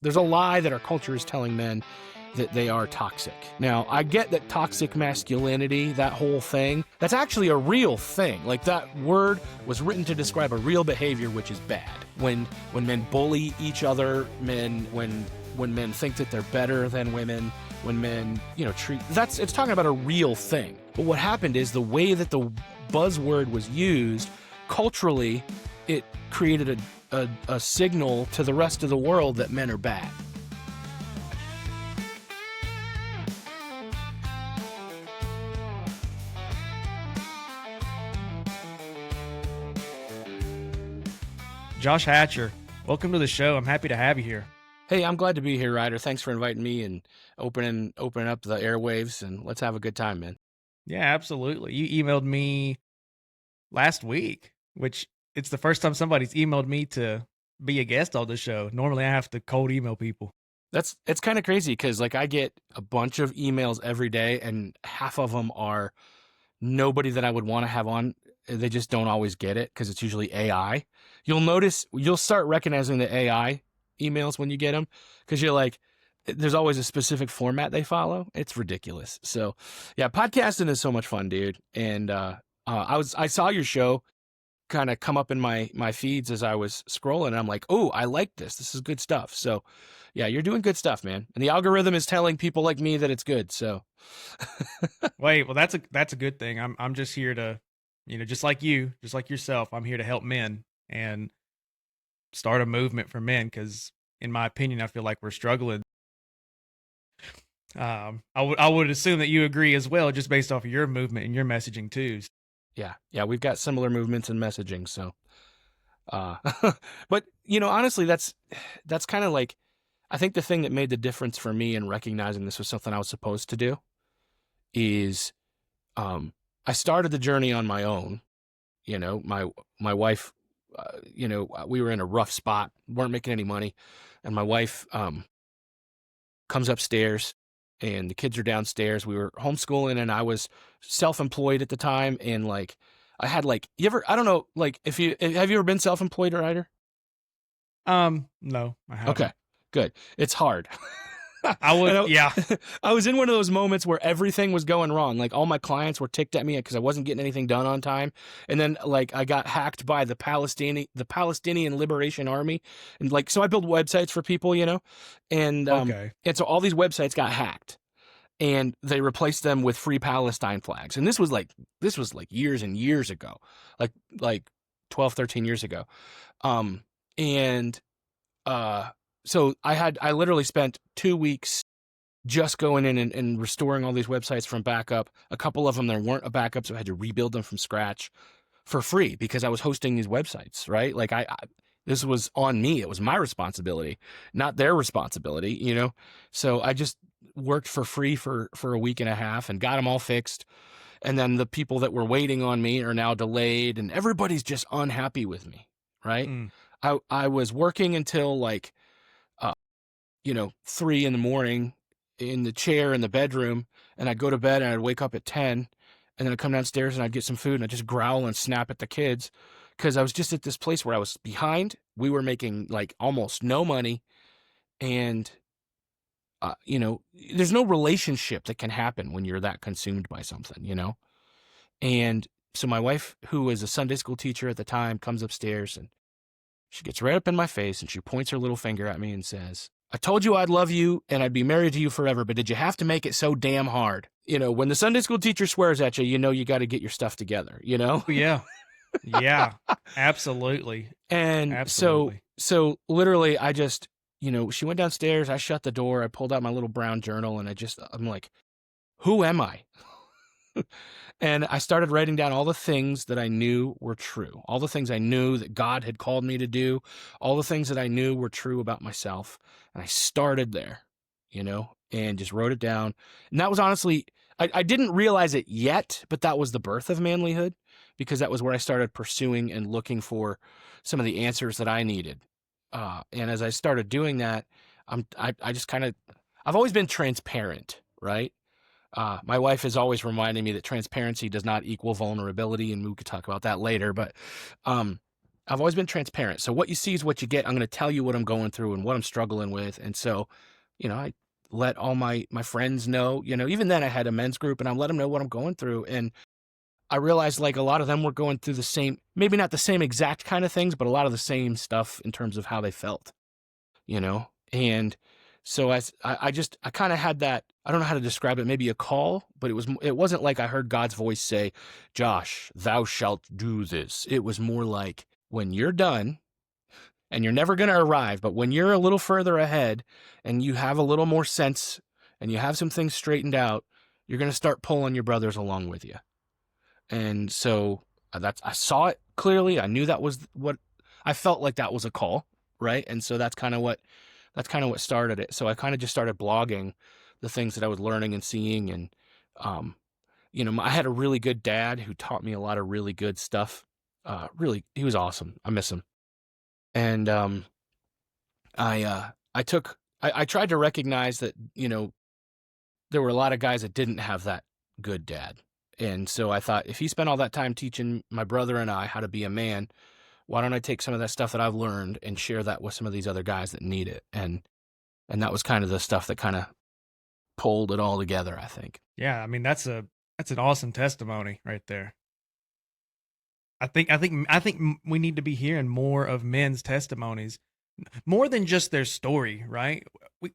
There's a lie that our culture is telling men that they are toxic. Now, I get that toxic masculinity, that whole thing, that's actually a real thing. Like, that word was written to describe a real behavior, which is bad. When men bully each other, when men think that they're better than women, when men, it's talking about a real thing. But what happened is the way that the buzzword was used, culturally, it created a signal to the rest of the world that men are bad. Josh Hatcher, welcome to the show. I'm happy to have you here. Hey, I'm glad to be here, Ryder. Thanks for inviting me and opening up the airwaves, and let's have a good time, man. Yeah, absolutely. You emailed me last week, which it's the first time somebody's emailed me to be a guest on the show. Normally I have to cold email people. It's kind of crazy because like I get a bunch of emails every day, and half of them are nobody that I would want to have on. They just don't always get it because it's usually AI. You'll start recognizing the AI emails when you get them because you're like, there's always a specific format they follow. It's ridiculous. So yeah, podcasting is so much fun, dude. And I saw your show kind of come up in my feeds as I was scrolling, and I'm like, oh, I like this. This is good stuff. So yeah, you're doing good stuff, man. And the algorithm is telling people like me that it's good. So Wait, well, that's a good thing. I'm just here to, just like yourself, I'm here to help men and start a movement for men because, in my opinion, I feel like we're struggling. I would assume that you agree as well, just based off of your movement and your messaging too. Yeah, we've got similar movements and messaging. So, but honestly, that's kind of like, I think the thing that made the difference for me in recognizing this was something I was supposed to do is, I started the journey on my own. My wife, we were in a rough spot, weren't making any money. And my wife, comes upstairs and the kids are downstairs. We were homeschooling and I was self-employed at the time. And like, I had like, I don't know, like have you ever been self-employed, Ryder? No, I haven't. Okay, good. It's hard. Yeah. I was in one of those moments where everything was going wrong. Like all my clients were ticked at me because I wasn't getting anything done on time. And then like I got hacked by the Palestinian Liberation Army. And like, so I build websites for people, and, Okay. And so all these websites got hacked and they replaced them with free Palestine flags. And this was like years and years ago, like 12, 13 years ago. So I literally spent 2 weeks just going in and restoring all these websites from backup. A couple of them, there weren't a backup, so I had to rebuild them from scratch for free because I was hosting these websites, right? Like this was on me. It was my responsibility, not their responsibility, So I just worked for free for a week and a half and got them all fixed. And then the people that were waiting on me are now delayed and everybody's just unhappy with me, right? Mm. I was working until like 3 a.m. in the chair in the bedroom, and I'd go to bed and I'd wake up at 10, and then I'd come downstairs and I'd get some food and I'd just growl and snap at the kids because I was just at this place where I was behind. We were making like almost no money, and there's no relationship that can happen when you're that consumed by something, And so my wife, who was a Sunday school teacher at the time, comes upstairs and she gets right up in my face and she points her little finger at me and says, I told you I'd love you and I'd be married to you forever, but did you have to make it so damn hard? When the Sunday school teacher swears at you, you got to get your stuff together, Yeah. Yeah, absolutely. And Absolutely. so literally I just, she went downstairs, I shut the door, I pulled out my little brown journal and I'm like, who am I? And I started writing down all the things that I knew were true, all the things I knew that God had called me to do, all the things that I knew were true about myself. And I started there, and just wrote it down. And that was honestly, I didn't realize it yet, but that was the birth of Manlihood because that was where I started pursuing and looking for some of the answers that I needed. And as I started doing that, I just kind of, I've always been transparent, right? My wife is always reminding me that transparency does not equal vulnerability, and we could talk about that later. But I I've always been transparent. So what you see is what you get. I'm going to tell you what I'm going through and what I'm struggling with. And so, I let all my friends know, even then I had a men's group and I let them know what I'm going through. And I realized like a lot of them were going through the same, maybe not the same exact kind of things, but a lot of the same stuff in terms of how they felt, and so I kind of had that, I don't know how to describe it, maybe a call, but it wasn't like I heard God's voice say, Josh, thou shalt do this. It was more like, when you're done, and you're never going to arrive, but when you're a little further ahead and you have a little more sense and you have some things straightened out, you're going to start pulling your brothers along with you. And so I saw it clearly. I knew that was what I felt like, that was a call, right? And so that's kind of what started it. So I kind of just started blogging the things that I was learning and seeing. And, I had a really good dad who taught me a lot of really good stuff. Really, he was awesome. I miss him. And I tried to recognize that, there were a lot of guys that didn't have that good dad. And so I thought, if he spent all that time teaching my brother and I how to be a man, why don't I take some of that stuff that I've learned and share that with some of these other guys that need it? And that was kind of the stuff that kind of pulled it all together, I think. Yeah, I mean, that's an awesome testimony right there. I think we need to be hearing more of men's testimonies, more than just their story, right?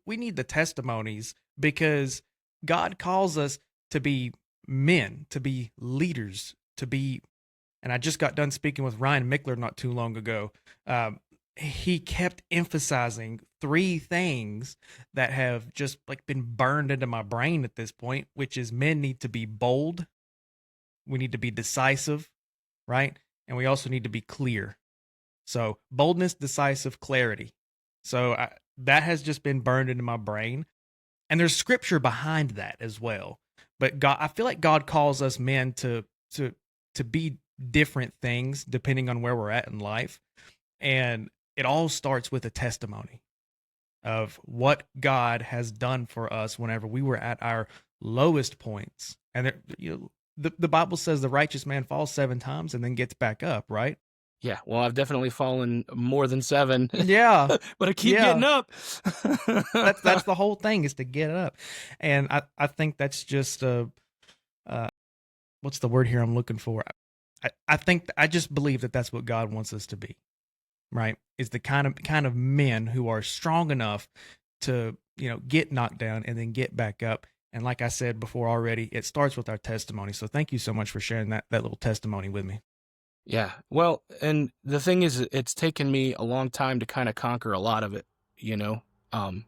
We need the testimonies, because God calls us to be men, to be leaders, to be, and I just got done speaking with Ryan Mickler not too long ago. He kept emphasizing three things that have just like been burned into my brain at this point, which is men need to be bold, we need to be decisive, right? And we also need to be clear. So boldness, decisive, clarity. So that has just been burned into my brain. And there's scripture behind that as well. But God, I feel like God calls us men to be different things depending on where we're at in life. And it all starts with a testimony of what God has done for us whenever we were at our lowest points. And the Bible says the righteous man falls 7 times and then gets back up, right? Yeah, well, I've definitely fallen more than 7. Yeah. But I keep getting up. That's the whole thing, is to get up. And I think that's just what's the word here I'm looking for? I just believe that that's what God wants us to be, right? Is the kind of men who are strong enough to, get knocked down and then get back up. And like I said before already, it starts with our testimony. So thank you so much for sharing that little testimony with me. Yeah. Well, and the thing is, it's taken me a long time to kind of conquer a lot of it, I'm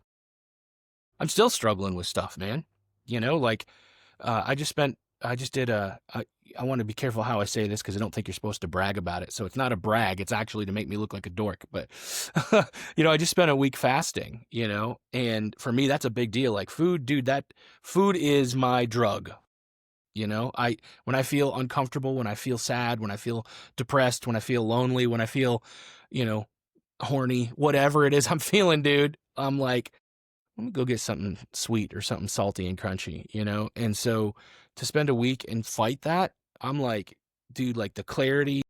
still struggling with stuff, man. I want to be careful how I say this, because I don't think you're supposed to brag about it. So it's not a brag. It's actually to make me look like a dork. But, I just spent a week fasting, and for me, that's a big deal. Like food, dude, that food is my drug. When I feel uncomfortable, when I feel sad, when I feel depressed, when I feel lonely, when I feel, horny, whatever it is I'm feeling, dude, I'm like, let me go get something sweet or something salty and crunchy, And so to spend a week and fight that, I'm like, dude, like the clarity,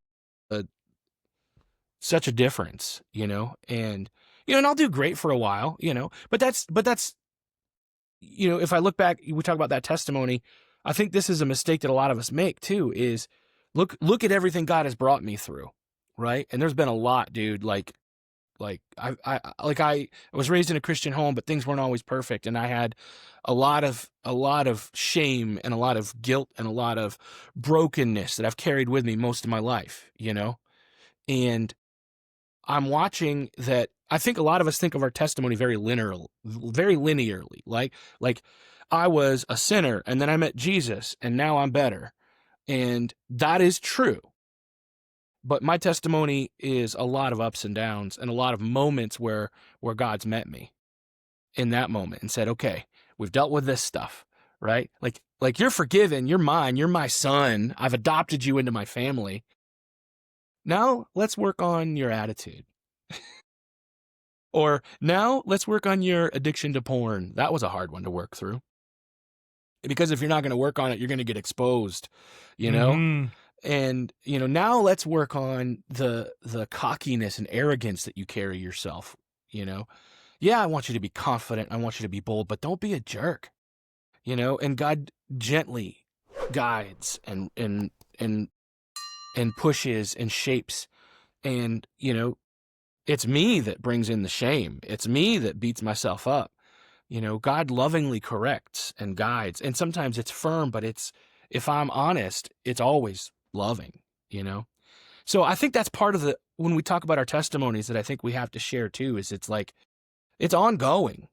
such a difference, and, and I'll do great for a while, but that's, if I look back, we talk about that testimony. I think this is a mistake that a lot of us make too, is look at everything God has brought me through. Right. And there's been a lot, dude. Like I was raised in a Christian home, but things weren't always perfect. And I had a lot of shame and a lot of guilt and a lot of brokenness that I've carried with me most of my life, and I'm watching that. I think a lot of us think of our testimony very linearly. Like I was a sinner and then I met Jesus and now I'm better. And that is true. But my testimony is a lot of ups and downs and a lot of moments where God's met me in that moment and said, okay, we've dealt with this stuff, right? Like you're forgiven, you're mine, you're my son. I've adopted you into my family. Now let's work on your attitude. Or now let's work on your addiction to porn. That was a hard one to work through. Because if you're not going to work on it, you're going to get exposed, Mm-hmm. And, now let's work on the cockiness and arrogance that you carry yourself, Yeah, I want you to be confident. I want you to be bold, but don't be a jerk, and God gently guides and pushes and shapes. And, it's me that brings in the shame. It's me that beats myself up. God lovingly corrects and guides. And sometimes it's firm, but if I'm honest, it's always loving, So I think that's part of when we talk about our testimonies that I think we have to share too, is it's like, it's ongoing,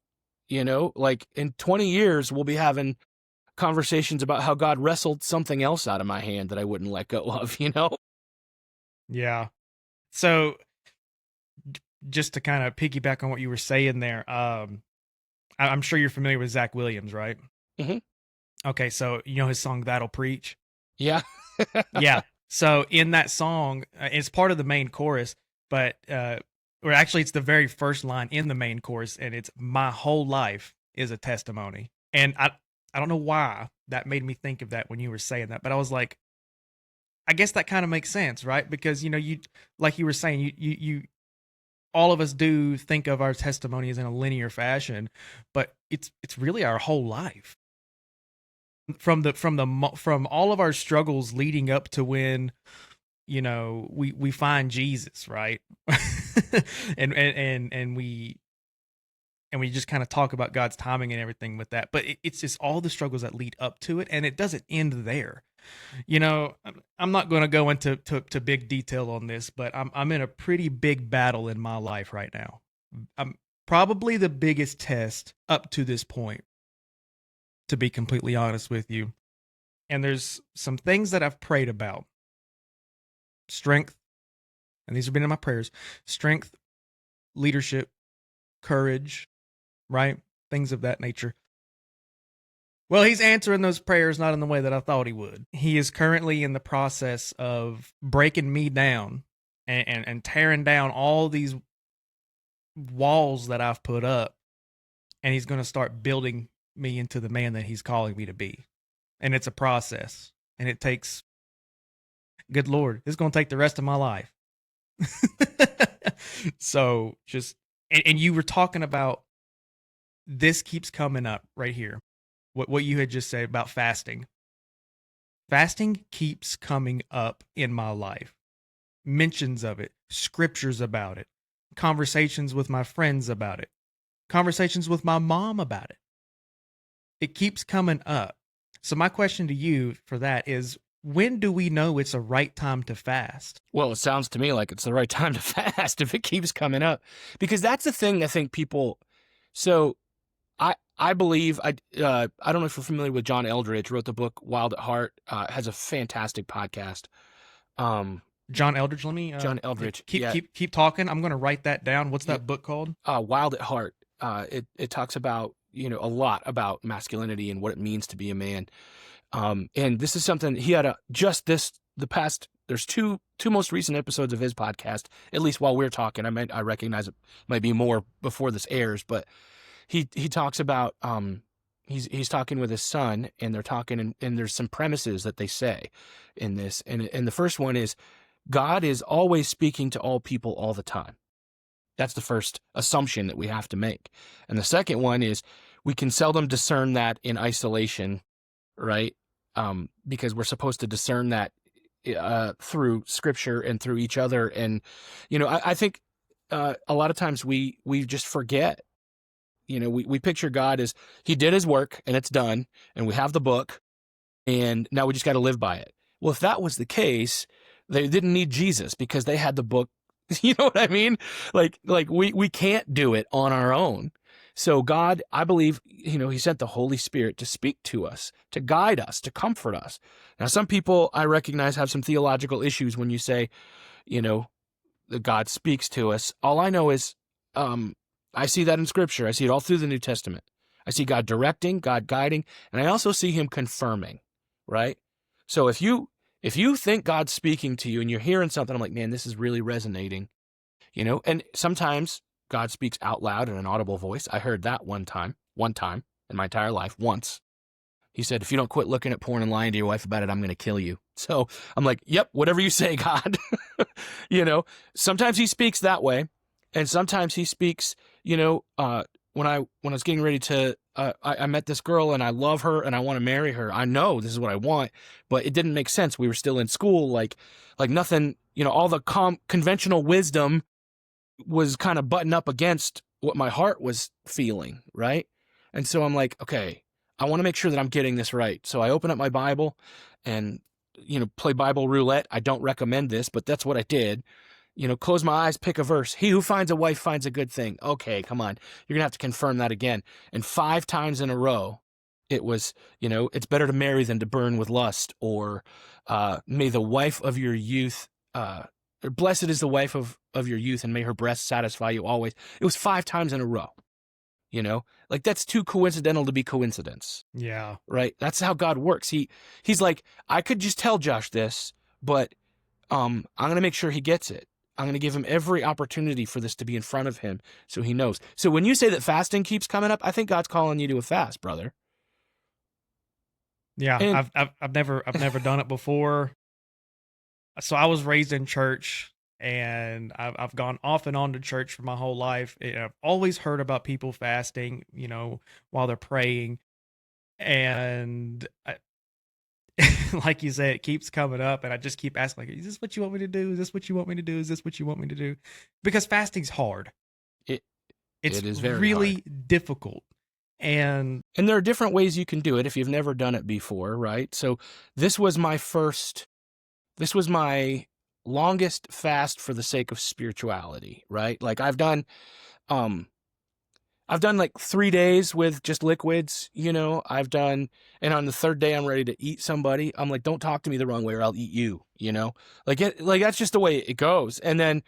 like in 20 years, we'll be having conversations about how God wrestled something else out of my hand that I wouldn't let go of, Yeah. So just to kind of piggyback on what you were saying there, I'm sure you're familiar with Zach Williams, right? Mhm. Okay, so you know his song "That'll Preach." Yeah. Yeah. So in that song, it's part of the main chorus, but or actually, it's the very first line in the main chorus, and it's "My whole life is a testimony." And I don't know why that made me think of that when you were saying that, but I was like, I guess that kind of makes sense, right? Because you like you were saying, you all of us do think of our testimonies in a linear fashion, but it's really our whole life. From all of our struggles leading up to when we find Jesus, right? and we just kind of talk about God's timing and everything with that, but it's just all the struggles that lead up to it, and it doesn't end there. I'm not going to go into big detail on this, but I'm in a pretty big battle in my life right now. I'm probably the biggest test up to this point, to be completely honest with you. And there's some things that I've prayed about. Strength, and these have been in my prayers. Strength, leadership, courage, right? Things of that nature. Well, he's answering those prayers not in the way that I thought he would. He is currently in the process of breaking me down and tearing down all these walls that I've put up. And he's going to start building me into the man that he's calling me to be. And it's a process. And it takes, good Lord, it's going to take the rest of my life. So just, and you were talking about, this keeps coming up right here. What you had just said about fasting. Fasting keeps coming up in my life. Mentions of it, scriptures about it, conversations with my friends about it, conversations with my mom about it. It keeps coming up. So my question to you for that is, when do we know it's a right time to fast? Well, it sounds to me like it's the right time to fast if it keeps coming up, because that's the thing I think people. So, I believe I don't know if you're familiar with John Eldredge. Wrote the book Wild at Heart. Has a fantastic podcast. John Eldredge. Let me John Eldredge. Keep talking. I'm going to write that down. What's that book called? Wild at Heart. It talks about a lot about masculinity and what it means to be a man. And this is something he had there's two most recent episodes of his podcast, at least while we're talking. I recognize it might be more before this airs, but he talks about he's talking with his son, and they're talking, and there's some premises that they say in this, and the first one is, God is always speaking to all people all the time. That's the first assumption that we have to make. And the second one is, we can seldom discern that in isolation, right? Because we're supposed to discern that through scripture and through each other. And, I think a lot of times we just forget, we picture God as he did his work and it's done, and we have the book, and now we just got to live by it. Well, if that was the case, they didn't need Jesus, because they had the book. You know what I mean? Like we can't do it on our own. So God, I believe, he sent the Holy Spirit to speak to us, to guide us, to comfort us. Now, some people I recognize have some theological issues when you say, that God speaks to us. All I know is, I see that in Scripture. I see it all through the New Testament. I see God directing, God guiding, and I also see him confirming, right? So if you think God's speaking to you and you're hearing something, I'm like, man, this is really resonating, and sometimes God speaks out loud in an audible voice. I heard that one time in my entire life, once. He said, if you don't quit looking at porn and lying to your wife about it, I'm going to kill you. So I'm like, yep, whatever you say, God. Sometimes he speaks that way. And sometimes he speaks, when I was getting ready to, I met this girl and I love her and I want to marry her. I know this is what I want, but it didn't make sense. We were still in school, like nothing, all the conventional wisdom was kind of buttoned up against what my heart was feeling, right? And so I'm like, okay, I want to make sure that I'm getting this right. So I open up my Bible and, play Bible roulette. I don't recommend this, but that's what I did. Close my eyes, pick a verse. He who finds a wife finds a good thing. Okay, come on. You're going to have to confirm that again. And 5 times in a row, it was, it's better to marry than to burn with lust, or may the wife of your youth, or blessed is the wife of your youth, and may her breast satisfy you always. It was 5 times in a row. That's too coincidental to be coincidence. Yeah. Right? That's how God works. He's like, I could just tell Josh this, but I'm going to make sure he gets it. I'm going to give him every opportunity for this to be in front of him so he knows. So when you say that fasting keeps coming up, I think God's calling you to a fast, brother. Yeah, And I've never done it before. So I was raised in church, and I've gone off and on to church for my whole life. I've always heard about people fasting, while they're praying, and like you said, it keeps coming up, and I just keep asking, like, is this what you want me to do? Is this what you want me to do? Is this what you want me to do? Because fasting's hard. It's it is very really hard. difficult. And there are different ways you can do it if you've never done it before, right? So this was my longest fast for the sake of spirituality, right? Like I've done like 3 days with just liquids, and on the 3rd day I'm ready to eat somebody. I'm like, don't talk to me the wrong way or I'll eat you, like that's just the way it goes. And then,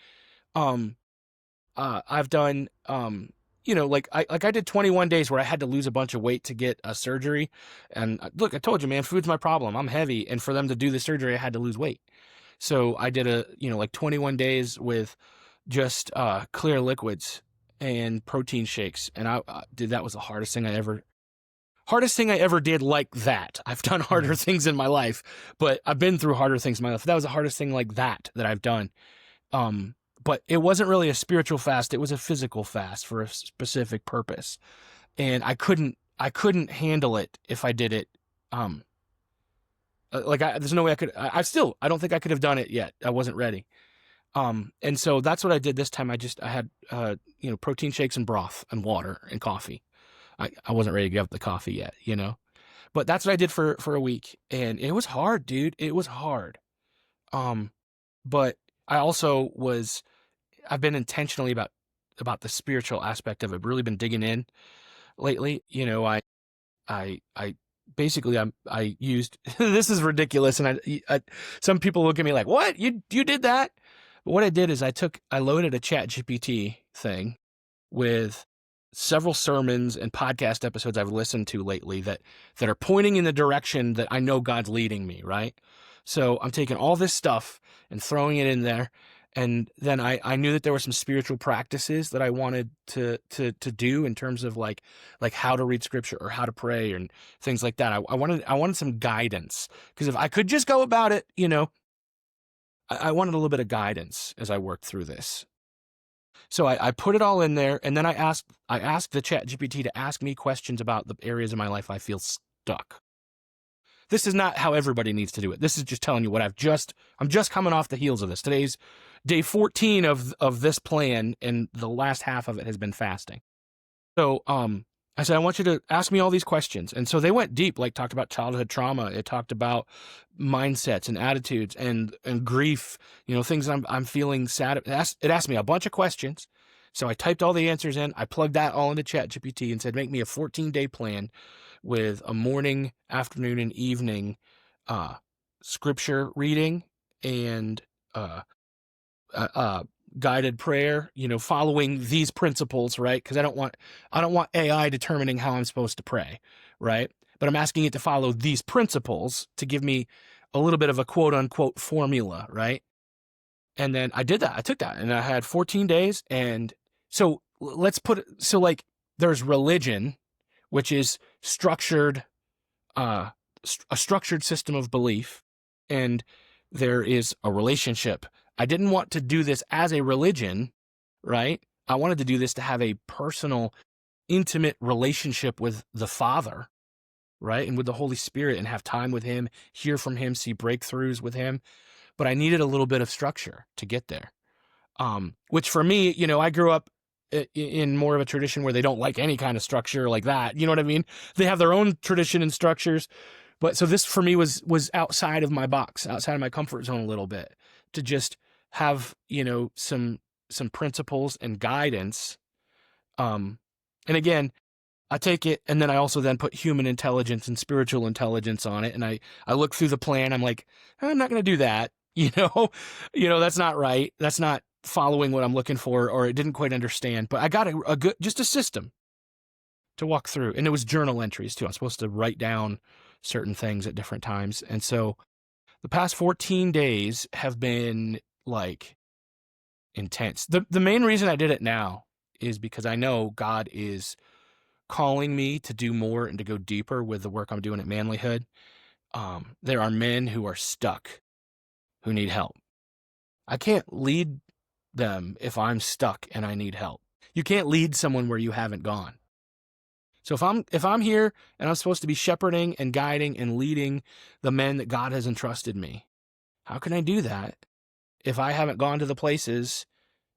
I've done, I did 21 days where I had to lose a bunch of weight to get a surgery. And look, I told you, man, food's my problem. I'm heavy. And for them to do the surgery, I had to lose weight. So I did 21 days with just, clear liquids and protein shakes. And dude, that was the hardest thing I ever did like that. I've done harder things in my life, but I've been through harder things in my life. That was the hardest thing like that I've done. But it wasn't really a spiritual fast. It was a physical fast for a specific purpose. And I couldn't handle it if I did it. There's no way I could, I don't think I could have done it yet. I wasn't ready. And so that's what I did this time. I had, protein shakes and broth and water and coffee. I wasn't ready to give up the coffee yet, but that's what I did for a week. And it was hard, dude. It was hard. But I also I've been intentionally about the spiritual aspect of it. I've really been digging in lately. I basically I used, this is ridiculous. And I some people look at me like, what? You did that? But what I did is I loaded a ChatGPT thing with several sermons and podcast episodes I've listened to lately that are pointing in the direction that I know God's leading me, right? So I'm taking all this stuff and throwing it in there. And then I knew that there were some spiritual practices that I wanted to do in terms of like how to read scripture or how to pray and things like that. I wanted some guidance, because if I could just go about it, I wanted a little bit of guidance as I worked through this. So I put it all in there, and then I asked the ChatGPT to ask me questions about the areas of my life I feel stuck. This is not how everybody needs to do it. This is just telling you what I'm just coming off the heels of this. Today's day 14 of this plan, and the last half of it has been fasting. So I said, I want you to ask me all these questions. And so they went deep, like talked about childhood trauma. It talked about mindsets and attitudes and grief, things I'm feeling sad. It asked me a bunch of questions. So I typed all the answers in. I plugged that all into ChatGPT and said, make me a 14-day plan with a morning, afternoon, and evening scripture reading and guided prayer, following these principles, right? Because I don't want AI determining how I'm supposed to pray, right? But I'm asking it to follow these principles to give me a little bit of a quote unquote formula, right? And then I did that. I took that, and I had 14 days. And so there's religion, which is structured a structured system of belief, and there is a relationship. I didn't want to do this as a religion, right? I wanted to do this to have a personal, intimate relationship with the Father, right? And with the Holy Spirit, and have time with him, hear from him, see breakthroughs with him. But I needed a little bit of structure to get there. Which for me, I grew up in more of a tradition where they don't like any kind of structure like that. You know what I mean? They have their own tradition and structures. But so this for me was outside of my box, outside of my comfort zone a little bit, to just have, some principles and guidance. And again, I take it, and then I also then put human intelligence and spiritual intelligence on it. And I look through the plan. I'm like, I'm not going to do that. That's not right. That's not following what I'm looking for, or it didn't quite understand. But I got a good, just a system to walk through. And it was journal entries too. I'm supposed to write down certain things at different times. And so the past 14 days have been like intense. The main reason I did it now is because I know God is calling me to do more and to go deeper with the work I'm doing at Manlyhood. There are men who are stuck, who need help. I can't lead them if I'm stuck and I need help. You can't lead someone where you haven't gone. So if I'm here and I'm supposed to be shepherding and guiding and leading the men that God has entrusted me, how can I do that if I haven't gone to the places?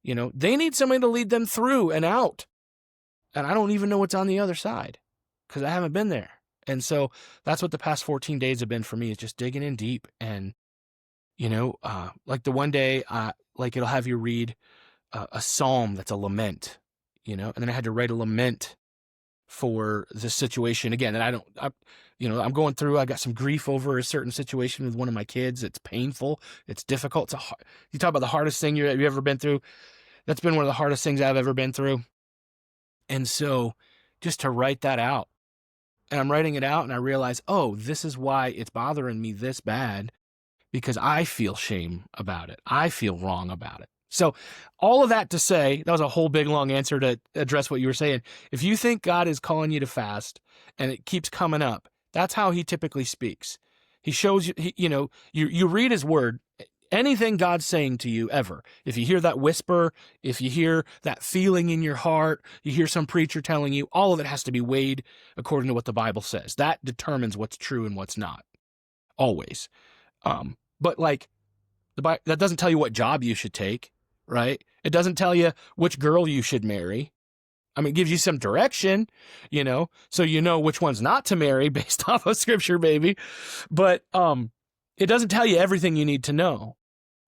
They need somebody to lead them through and out. And I don't even know what's on the other side because I haven't been there. And so that's what the past 14 days have been for me, is just digging in deep. And, like the one day, like it'll have you read a psalm that's a lament, and then I had to write a lament for the situation again. And I'm going through, I got some grief over a certain situation with one of my kids. It's painful. It's difficult. You talk about the hardest thing you've ever been through. That's been one of the hardest things I've ever been through. And so just to write that out, and I'm writing it out, and I realize, oh, this is why it's bothering me this bad, because I feel shame about it. I feel wrong about it. So all of that to say, that was a whole big long answer to address what you were saying. If you think God is calling you to fast and it keeps coming up, that's how he typically speaks. He shows you, you read his word, anything God's saying to you ever. If you hear that whisper, if you hear that feeling in your heart, you hear some preacher telling you, all of it has to be weighed according to what the Bible says. That determines what's true and what's not. Always. But like that doesn't tell you what job you should take, right? It doesn't tell you which girl you should marry. I mean, it gives you some direction, so you know which ones not to marry based off of scripture, baby. But it doesn't tell you everything you need to know.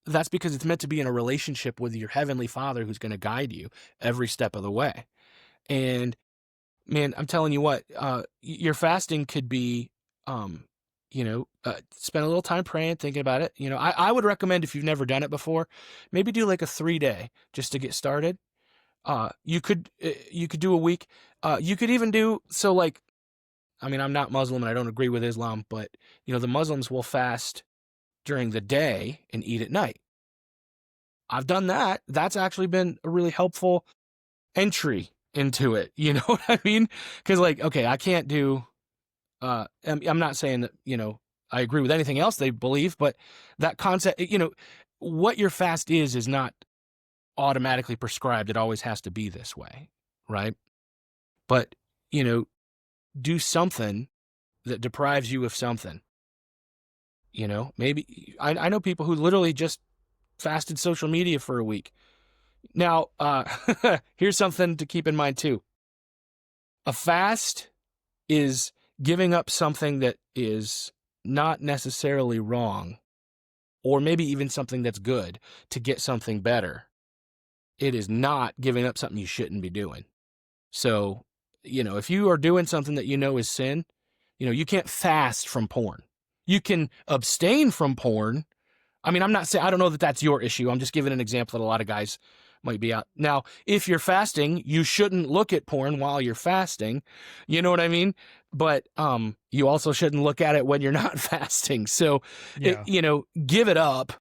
That's because it's meant to be in a relationship with your heavenly Father who's going to guide you every step of the way. And man, I'm telling you what, your fasting could be, spend a little time praying, thinking about it. I would recommend, if you've never done it before, maybe do like a 3-day just to get started. You could do a week. You could even do, so like, I mean, I'm not Muslim and I don't agree with Islam, but the Muslims will fast during the day and eat at night. I've done that. That's actually been a really helpful entry into it. You know what I mean? Because like, okay, I can't do, I'm not saying that, I agree with anything else they believe, but that concept, what your fast is not automatically prescribed. It always has to be this way, right? But, do something that deprives you of something. Maybe I know people who literally just fasted social media for a week. Now, here's something to keep in mind too. A fast is giving up something that is not necessarily wrong, or maybe even something that's good, to get something better. It is not giving up something you shouldn't be doing. So, if you are doing something that is sin, you can't fast from porn. You can abstain from porn. I mean, I'm not saying, I don't know that that's your issue. I'm just giving an example that a lot of guys might be out. Now, if you're fasting, you shouldn't look at porn while you're fasting. You know what I mean? But you also shouldn't look at it when you're not fasting. So, Yeah. give it up,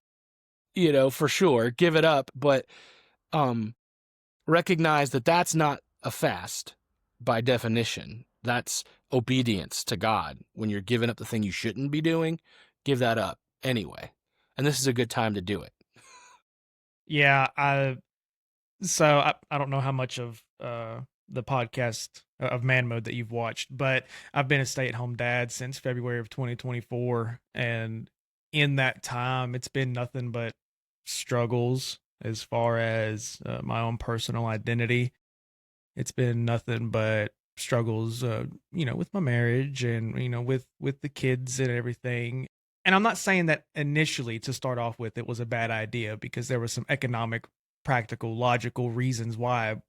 for sure. Give it up. But recognize that that's not a fast by definition. That's obedience to God. When you're giving up the thing you shouldn't be doing, give that up anyway. And this is a good time to do it. Yeah, I don't know how much of the podcast of Man Mode that you've watched, but I've been a stay-at-home dad since February of 2024, and in that time, it's been nothing but struggles as far as my own personal identity. It's been nothing but struggles, with my marriage and with the kids and everything. And I'm not saying that initially to start off with it was a bad idea, because there was some economic, practical, logical reasons why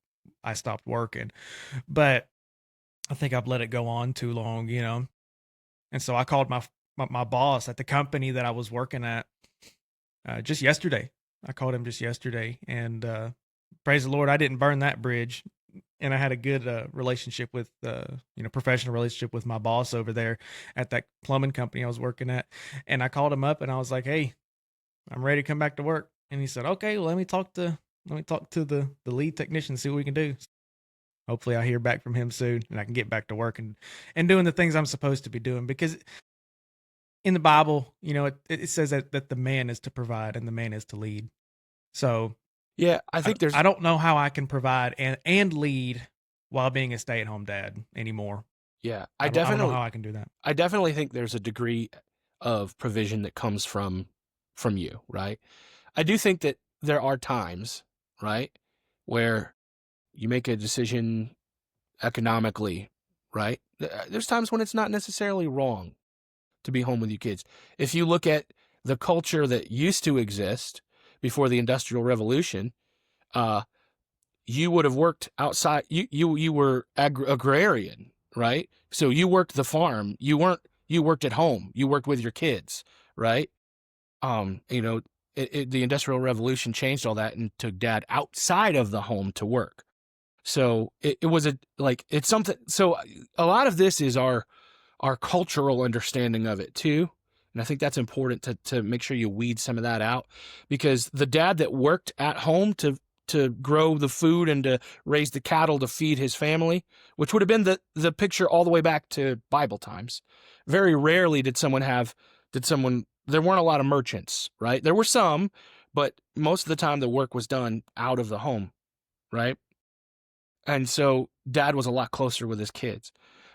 I stopped working. But I think I've let it go on too long, And so I called my boss at the company that I was working at just yesterday. I called him just yesterday, and praise the Lord, I didn't burn that bridge. And I had a good relationship with, professional relationship with my boss over there at that plumbing company I was working at. And I called him up and I was like, "Hey, I'm ready to come back to work." And he said, "Okay, well, let me talk to the lead technician, see what we can do." Hopefully I hear back from him soon and I can get back to work and doing the things I'm supposed to be doing, because in the Bible, it says that the man is to provide and the man is to lead. So Yeah, I think I don't know how I can provide and lead while being a stay-at-home dad anymore. Yeah, I don't know how I can do that. I definitely think there's a degree of provision that comes from you, right? I do think that there are times, right, where you make a decision economically, right? There's times when it's not necessarily wrong to be home with your kids. If you look at the culture that used to exist before the Industrial Revolution, you would have worked outside. You were agrarian, right? So you worked the farm. You worked at home. You worked with your kids, right? The Industrial Revolution changed all that and took dad outside of the home to work. So it was it's something. So a lot of this is our cultural understanding of it too. And I think that's important to make sure you weed some of that out, because the dad that worked at home to grow the food and to raise the cattle to feed his family, which would have been the picture all the way back to Bible times. Very rarely did someone there weren't a lot of merchants, right? There were some, but most of the time the work was done out of the home, right? And so dad was a lot closer with his kids.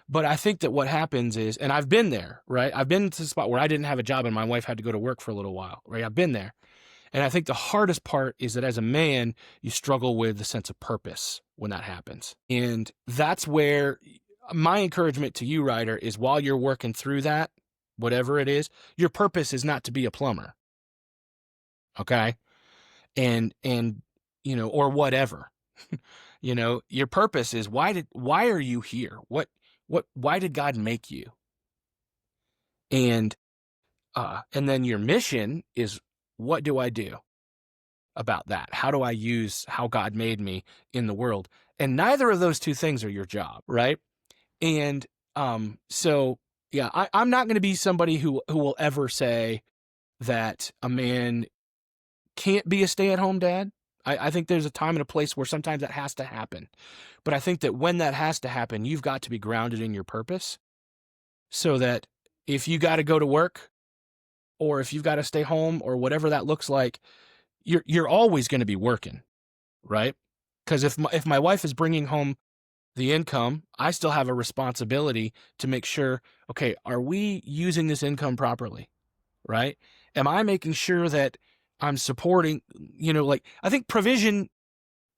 But I think that what happens is, and I've been there, right? I've been to the spot where I didn't have a job and my wife had to go to work for a little while, right? I've been there. And I think the hardest part is that as a man, you struggle with the sense of purpose when that happens. And that's where my encouragement to you, Ryder, is while you're working through that, whatever it is, your purpose is not to be a plumber. Okay? And or whatever. Your purpose is why are you here? Why did God make you? And then your mission is, what do I do about that? How do I use how God made me in the world? And neither of those two things are your job, right? And so yeah, I'm not going to be somebody who will ever say that a man can't be a stay-at-home dad. I think there's a time and a place where sometimes that has to happen. But I think that when that has to happen, you've got to be grounded in your purpose, so that if you got to go to work or if you've got to stay home or whatever that looks like, you're always going to be working, right? Because if my wife is bringing home the income, I still have a responsibility to make sure, okay, are we using this income properly, right? Am I making sure that I'm supporting, I think provision,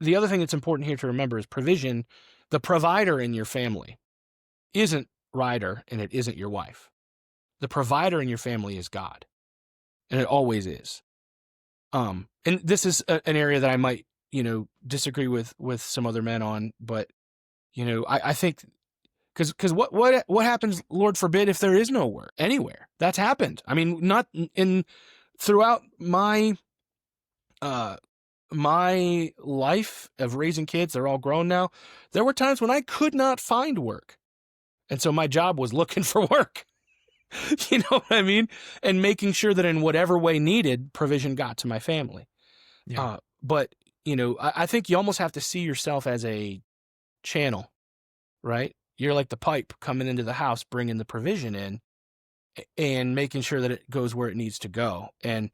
the other thing that's important here to remember is provision, the provider in your family isn't Ryder and it isn't your wife. The provider in your family is God, and it always is. And this is an area that I might, disagree with some other men on, but I think because what happens, Lord forbid, if there is no work anywhere? That's happened. I mean, not throughout my life of raising kids. They're all grown now. There were times when I could not find work, and so my job was looking for work. You know what I mean? And making sure that in whatever way needed, provision got to my family. Yeah. But I think you almost have to see yourself as a channel, right? You're like the pipe coming into the house, bringing the provision in and making sure that it goes where it needs to go. And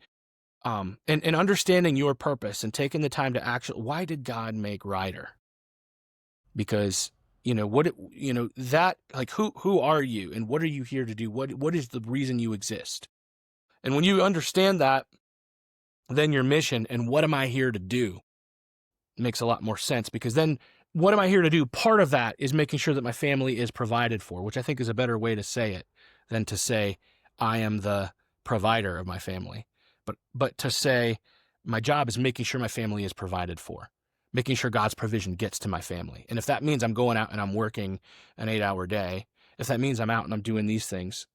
understanding your purpose and taking the time to actually, why did God make Ryder? Because, that, like, who are you and what are you here to do? What is the reason you exist? And when you understand that, then your mission and what am I here to do makes a lot more sense, because then what am I here to do? Part of that is making sure that my family is provided for, which I think is a better way to say it than to say I am the provider of my family. But to say my job is making sure my family is provided for, making sure God's provision gets to my family. And if that means I'm going out and I'm working an 8-hour day, if that means I'm out and I'm doing these things,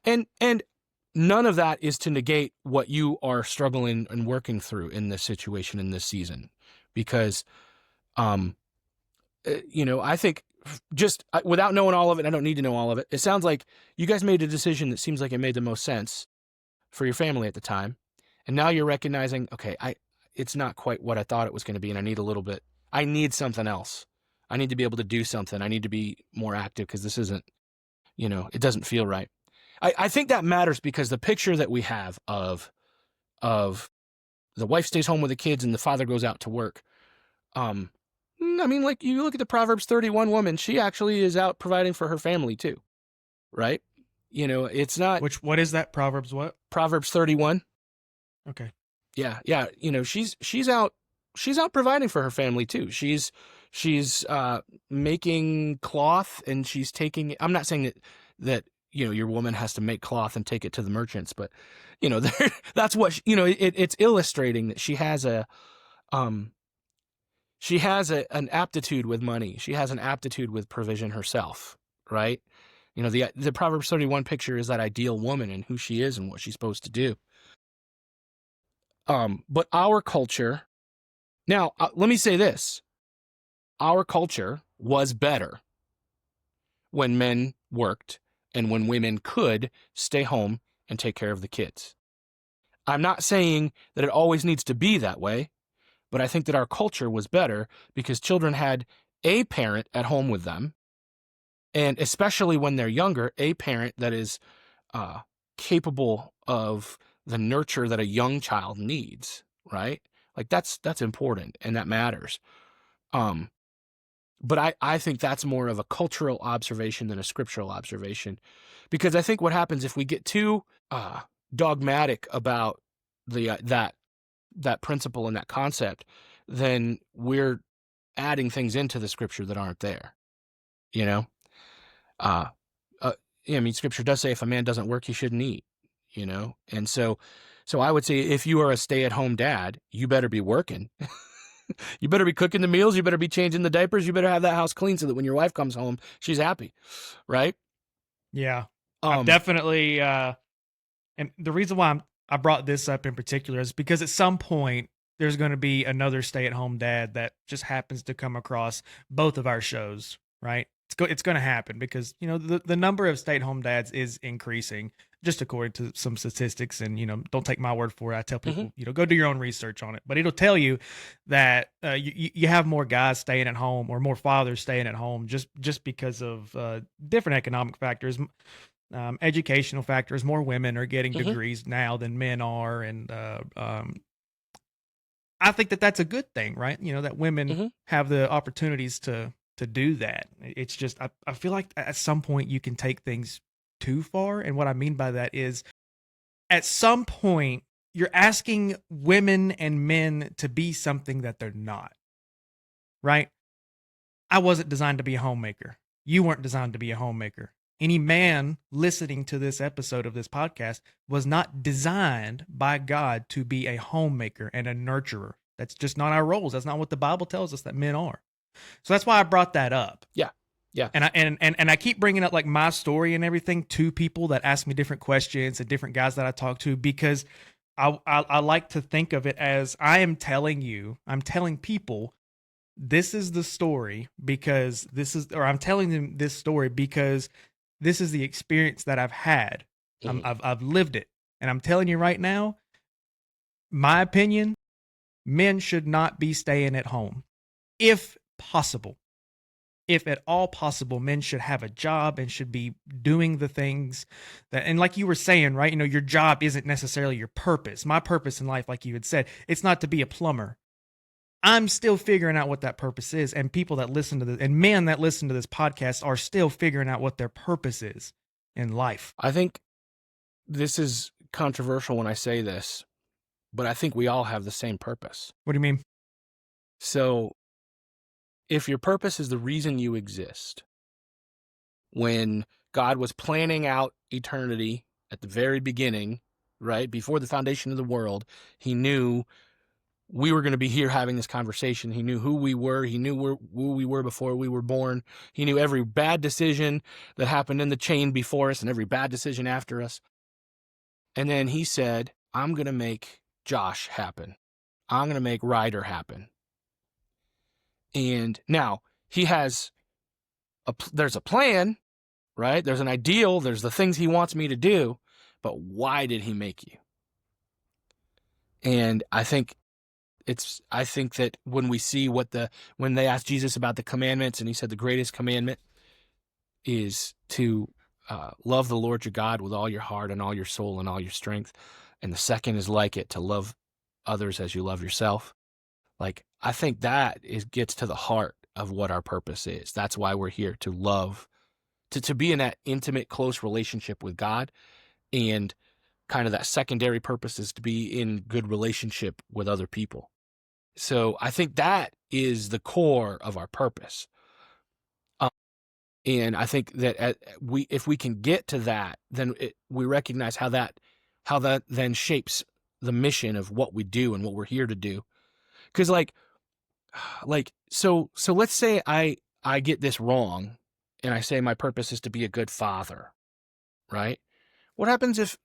and none of that is to negate what you are struggling and working through in this situation, in this season, because, I think just without knowing all of it, I don't need to know all of it. It sounds like you guys made a decision that seems like it made the most sense for your family at the time. And now you're recognizing, okay, it's not quite what I thought it was going to be. And I need something else. I need to be able to do something. I need to be more active because this isn't, it doesn't feel right. I think that matters because the picture that we have of the wife stays home with the kids and the father goes out to work. Like you look at the Proverbs 31 woman, she actually is out providing for her family too, right? It's not. What is that? Proverbs what? Proverbs 31. Okay. Yeah. She's out providing for her family too. She's making cloth and she's taking. I'm not saying that your woman has to make cloth and take it to the merchants, but that's what it's illustrating that she has an aptitude with money. She has an aptitude with provision herself, right? The Proverbs 31 picture is that ideal woman and who she is and what she's supposed to do. But our culture, now let me say this. Our culture was better when men worked and when women could stay home and take care of the kids. I'm not saying that it always needs to be that way, but I think that our culture was better because children had a parent at home with them, and especially when they're younger, a parent that is capable of the nurture that a young child needs, right? Like that's important and that matters. But I think that's more of a cultural observation than a scriptural observation, because I think what happens if we get too dogmatic about that principle and that concept, then we're adding things into the scripture that aren't there. Scripture does say if a man doesn't work, he shouldn't eat. And so I would say if you are a stay-at-home dad, you better be working. You better be cooking the meals. You better be changing the diapers. You better have that house clean so that when your wife comes home, she's happy, right? Yeah, I've definitely. And the reason why I brought this up in particular is because at some point there's going to be another stay-at-home dad that just happens to come across both of our shows, right? It's going to happen because the number of stay-at-home dads is increasing, just according to some statistics. And don't take my word for it. I tell people go do your own research on it, but it'll tell you that you have more guys staying at home or more fathers staying at home just because of different economic factors, educational factors. More women are getting degrees now than men are, and I think that that's a good thing, right? That women have the opportunities to do that. It's just, I feel like at some point you can take things too far. And what I mean by that is at some point you're asking women and men to be something that they're not, right? I wasn't designed to be a homemaker. You weren't designed to be a homemaker. Any man listening to this episode of this podcast was not designed by God to be a homemaker and a nurturer. That's just not our roles. That's not what the Bible tells us that men are. So that's why I brought that up. Yeah. Yeah. And I keep bringing up like my story and everything to people that ask me different questions and different guys that I talk to, because I like to think of it as I'm telling people this is the story because I'm telling them this story because this is the experience that I've had. I've lived it. And I'm telling you right now, my opinion, men should not be staying at home if possible. if at all possible, men should have a job and should be doing the things that, and like you were saying, right? Your job isn't necessarily your purpose. My purpose in life, like you had said, it's not to be a plumber. I'm still figuring out what that purpose is. And people that listen to this, and men that listen to this podcast, are still figuring out what their purpose is in life. I think this is controversial when I say this, but I think we all have the same purpose. What do you mean? So if your purpose is the reason you exist, when God was planning out eternity at the very beginning, right, before the foundation of the world, he knew we were going to be here having this conversation. He knew who we were. He knew who we were before we were born. He knew every bad decision that happened in the chain before us and every bad decision after us. And then he said, I'm going to make Josh happen. I'm going to make Ryder happen. And now there's a plan, right? There's an ideal. There's the things he wants me to do. But why did he make you? And I think that when we see when they asked Jesus about the commandments, and he said the greatest commandment is to love the Lord your God with all your heart and all your soul and all your strength. And the second is like it, to love others as you love yourself. Like, I think that gets to the heart of what our purpose is. That's why we're here, to love, to be in that intimate, close relationship with God. And kind of that secondary purpose is to be in good relationship with other people. So I think that is the core of our purpose. And I think that if we can get to that, then we recognize how that then shapes the mission of what we do and what we're here to do. Because so let's say I get this wrong, and I say my purpose is to be a good father, right? What happens if,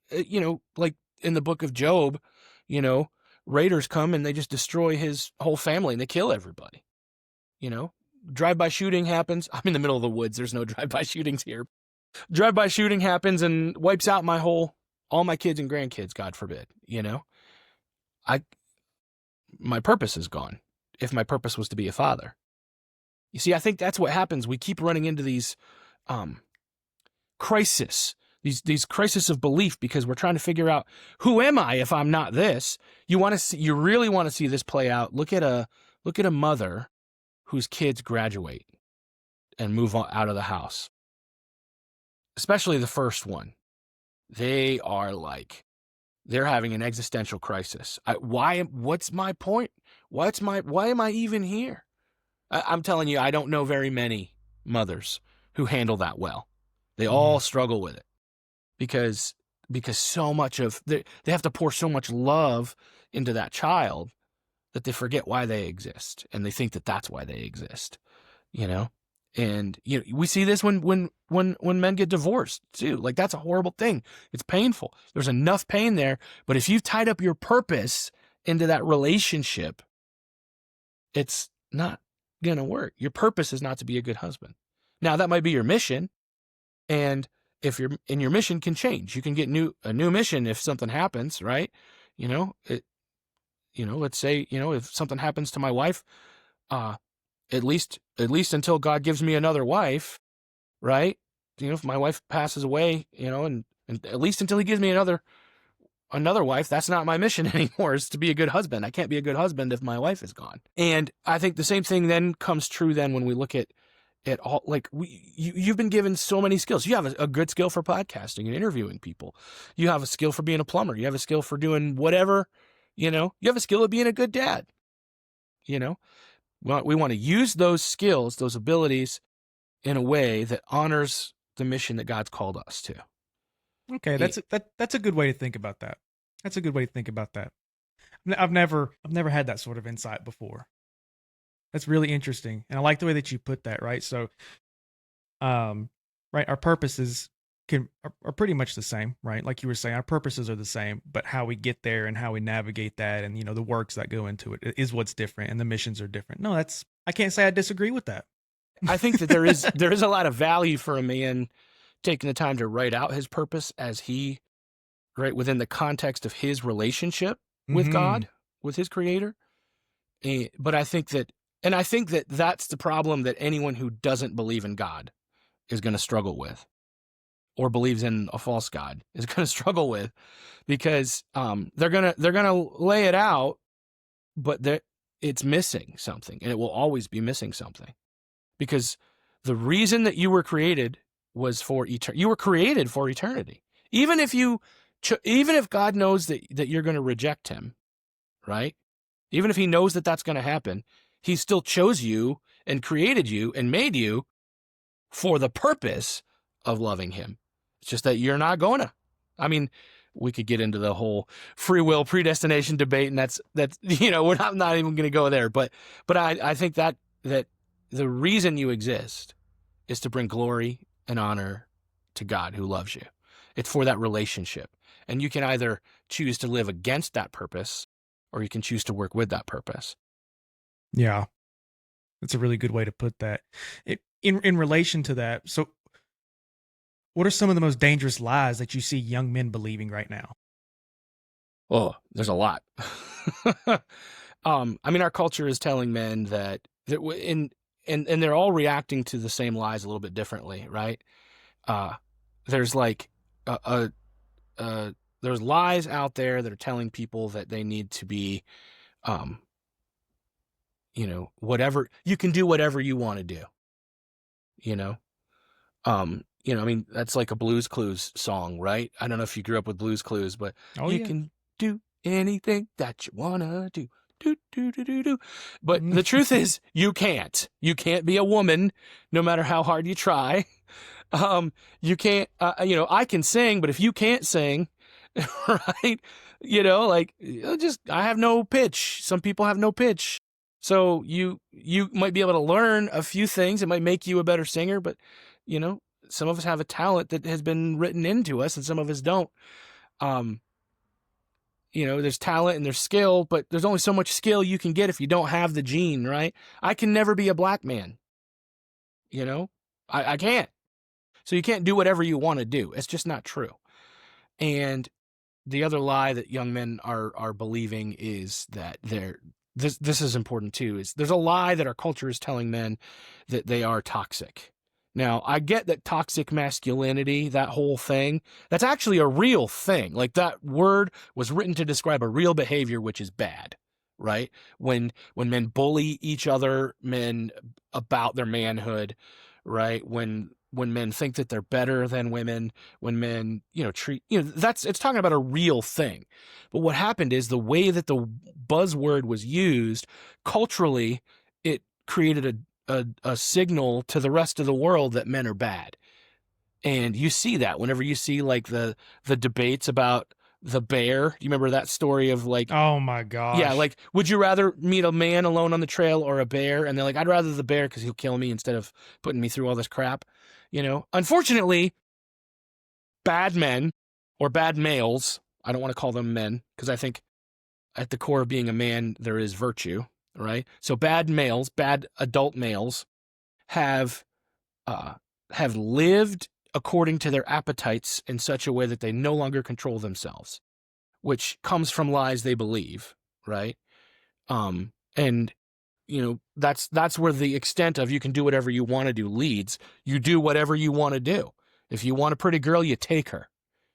like in the book of Job, raiders come and they just destroy his whole family and they kill everybody? Drive-by shooting happens. I'm in the middle of the woods. There's no drive-by shootings here. Drive-by shooting happens and wipes out all my kids and grandkids, God forbid. My purpose is gone if my purpose was to be a father. You see, I think that's what happens. We keep running into these crises, these crises of belief, because we're trying to figure out, who am I if I'm not this? You really want to see this play out. Look at a mother whose kids graduate and move on out of the house. Especially the first one. They are they're having an existential crisis. What's my point? Why am I even here? I'm telling you, I don't know very many mothers who handle that well. They all struggle with it because so much they have to pour so much love into that child that they forget why they exist, and they think that that's why they exist. And we see this when men get divorced too. Like, that's a horrible thing. It's painful. There's enough pain there, but if you've tied up your purpose into that relationship, it's not gonna work. Your purpose is not to be a good husband. Now, that might be your mission, and your mission can change. You can get a new mission if something happens, right? Let's say, if something happens to my wife, at least until God gives me another wife, right? If my wife passes away, and at least until he gives me another wife, that's not my mission anymore, is to be a good husband. I can't be a good husband if my wife is gone. And I think the same thing then comes true then when we look at all, you've been given so many skills. You have a good skill for podcasting and interviewing people. You have a skill for being a plumber. You have a skill for doing whatever, you have a skill of being a good dad. We want to use those skills, those abilities, in a way that honors the mission that God's called us to. Okay, that's a good way to think about that. That's a good way to think about that. I've never had that sort of insight before. That's really interesting, and I like the way that you put that. Right, so, right, our purposes are pretty much the same, right? Like you were saying, our purposes are the same, but how we get there and how we navigate that, and the works that go into it is what's different, and the missions are different. No, I can't say I disagree with that. I think that there is a lot of value for a man taking the time to write out his purpose right, within the context of his relationship with God, with his creator. But I think that And I think that that's the problem that anyone who doesn't believe in God is going to struggle with, or believes in a false God is going to struggle with, because they're gonna lay it out, but it's missing something, and it will always be missing something, because the reason that you were created was for you were created for eternity. Even if even if God knows that you're going to reject him, right? Even if he knows that that's going to happen, he still chose you and created you and made you for the purpose of loving him. It's just that you're not going to. I mean, we could get into the whole free will predestination debate, and that's we're not even going to go there. But I think that the reason you exist is to bring glory and honor to God who loves you. It's for that relationship. And you can either choose to live against that purpose, or you can choose to work with that purpose. Yeah. That's a really good way to put that. In relation to that, so what are some of the most dangerous lies that you see young men believing right now? Oh, there's a lot. I mean, our culture is telling men that and they're all reacting to the same lies a little bit differently, right? There's like there's lies out there that are telling people that they need to be, whatever you can do, whatever you want to do. I mean, that's like a Blues Clues song, right? I don't know if you grew up with Blues Clues, but you can do anything that you wanna do. Do, do, do, do, do. But the truth is, you can't. You can't be a woman, no matter how hard you try. You can't. I can sing, but if you can't sing, right? I have no pitch. Some people have no pitch. So you might be able to learn a few things. It might make you a better singer, but some of us have a talent that has been written into us, and some of us don't. There's talent and there's skill, but there's only so much skill you can get if you don't have the gene, right? I can never be a black man. I can't. So you can't do whatever you want to do. It's just not true. And the other lie that young men are believing is that this is important too, is there's a lie that our culture is telling men that they are toxic. Now, I get that toxic masculinity, that whole thing, that's actually a real thing. Like, that word was written to describe a real behavior, which is bad, right? When men bully each other, men about their manhood, right? When men think that they're better than women, when men, it's talking about a real thing. But what happened is the way that the buzzword was used culturally, it created a signal to the rest of the world that men are bad. And you see that whenever you see like the debates about the bear. Do you remember that story of like, oh my gosh. Yeah, like, would you rather meet a man alone on the trail or a bear? And they're like, I'd rather the bear because he'll kill me instead of putting me through all this crap. Unfortunately, bad men or bad males, I don't want to call them men because I think at the core of being a man, there is virtue, right? So bad males, bad adult males have lived according to their appetites in such a way that they no longer control themselves, which comes from lies they believe, right? And that's where the extent of you can do whatever you want to do leads. You do whatever you want to do. If you want a pretty girl, you take her.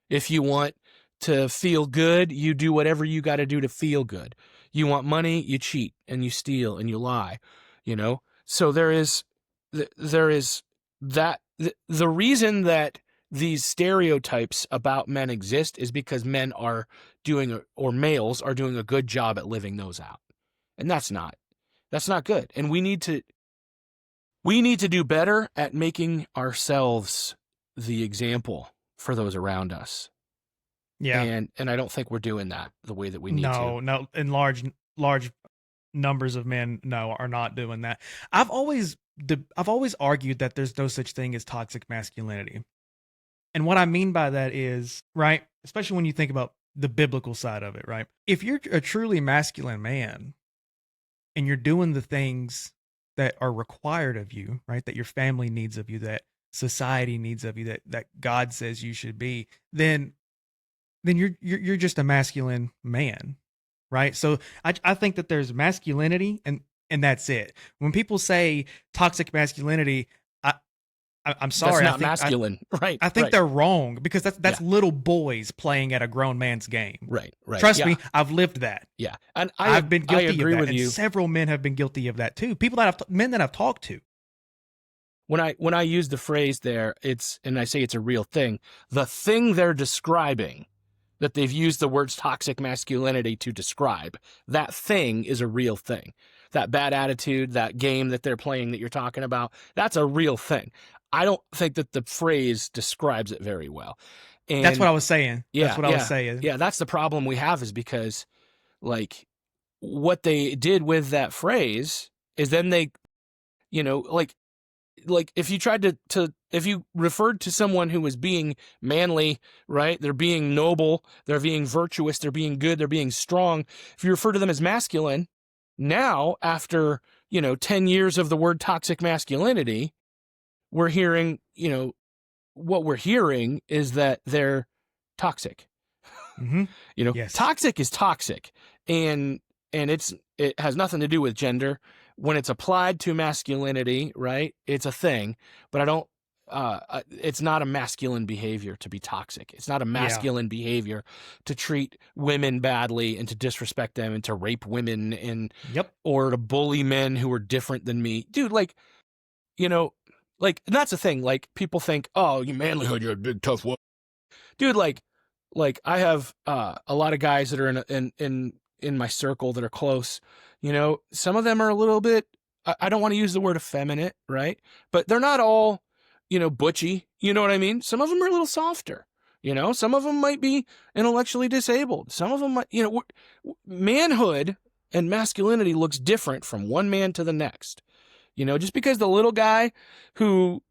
If you want to feel good, you do whatever you got to do to feel good. You want money, you cheat and you steal and you lie, So there is that the reason that these stereotypes about men exist is because men are doing, or males are doing, a good job at living those out. And that's not good. And we need to do better at making ourselves the example for those around us. Yeah. And I don't think we're doing that the way that we need to. No. And large numbers of men, are not doing that. I've always argued that there's no such thing as toxic masculinity. And what I mean by that is, right, especially when you think about the biblical side of it, right? If you're a truly masculine man and you're doing the things that are required of you, right, that your family needs of you, that society needs of you, that God says you should be, then you're just a masculine man, right? So I think that there's masculinity and and that's it. When people say toxic masculinity, I'm sorry. That's not masculine. Right. I think right. they're wrong, because that's Yeah. little boys playing at a grown man's game. Right. Trust Yeah. me, I've lived that. Yeah. And I've been I guilty of agree that, with and you. several men have been guilty of that too. People that men that I've talked to. When I use the phrase there, and I say it's a real thing, the thing they're describing, that they've used the words toxic masculinity to describe, that thing is a real thing. That bad attitude, that game that they're playing that you're talking about, that's a real thing. I don't think that the phrase describes it very well. And That's what I was saying. yeah, That's what I was saying. Yeah, that's the problem we have, is because, like, what they did with that phrase is then they, like if you tried to if you referred to someone who was being manly, right? They're being noble, they're being virtuous, they're being good, they're being strong. If you refer to them as masculine, now after, 10 years of the word toxic masculinity, we're hearing, what we're hearing is that they're toxic. Mm-hmm. Yes. Toxic is toxic, and it has nothing to do with gender. When it's applied to masculinity, right, it's a thing, but I don't, it's not a masculine behavior to be toxic. It's not a masculine behavior to treat women badly and to disrespect them and to rape women or to bully men who are different than me. Dude, like, like, and that's the thing. Like, people think, oh, you manlyhood, you're a big tough woman. Dude, like I have a lot of guys that are in my circle that are close. Some of them are a little bit, I don't want to use the word effeminate, right? But they're not all, butchy. You know what I mean? Some of them are a little softer. Some of them might be intellectually disabled. Some of them might, manhood and masculinity looks different from one man to the next. Just because the little guy who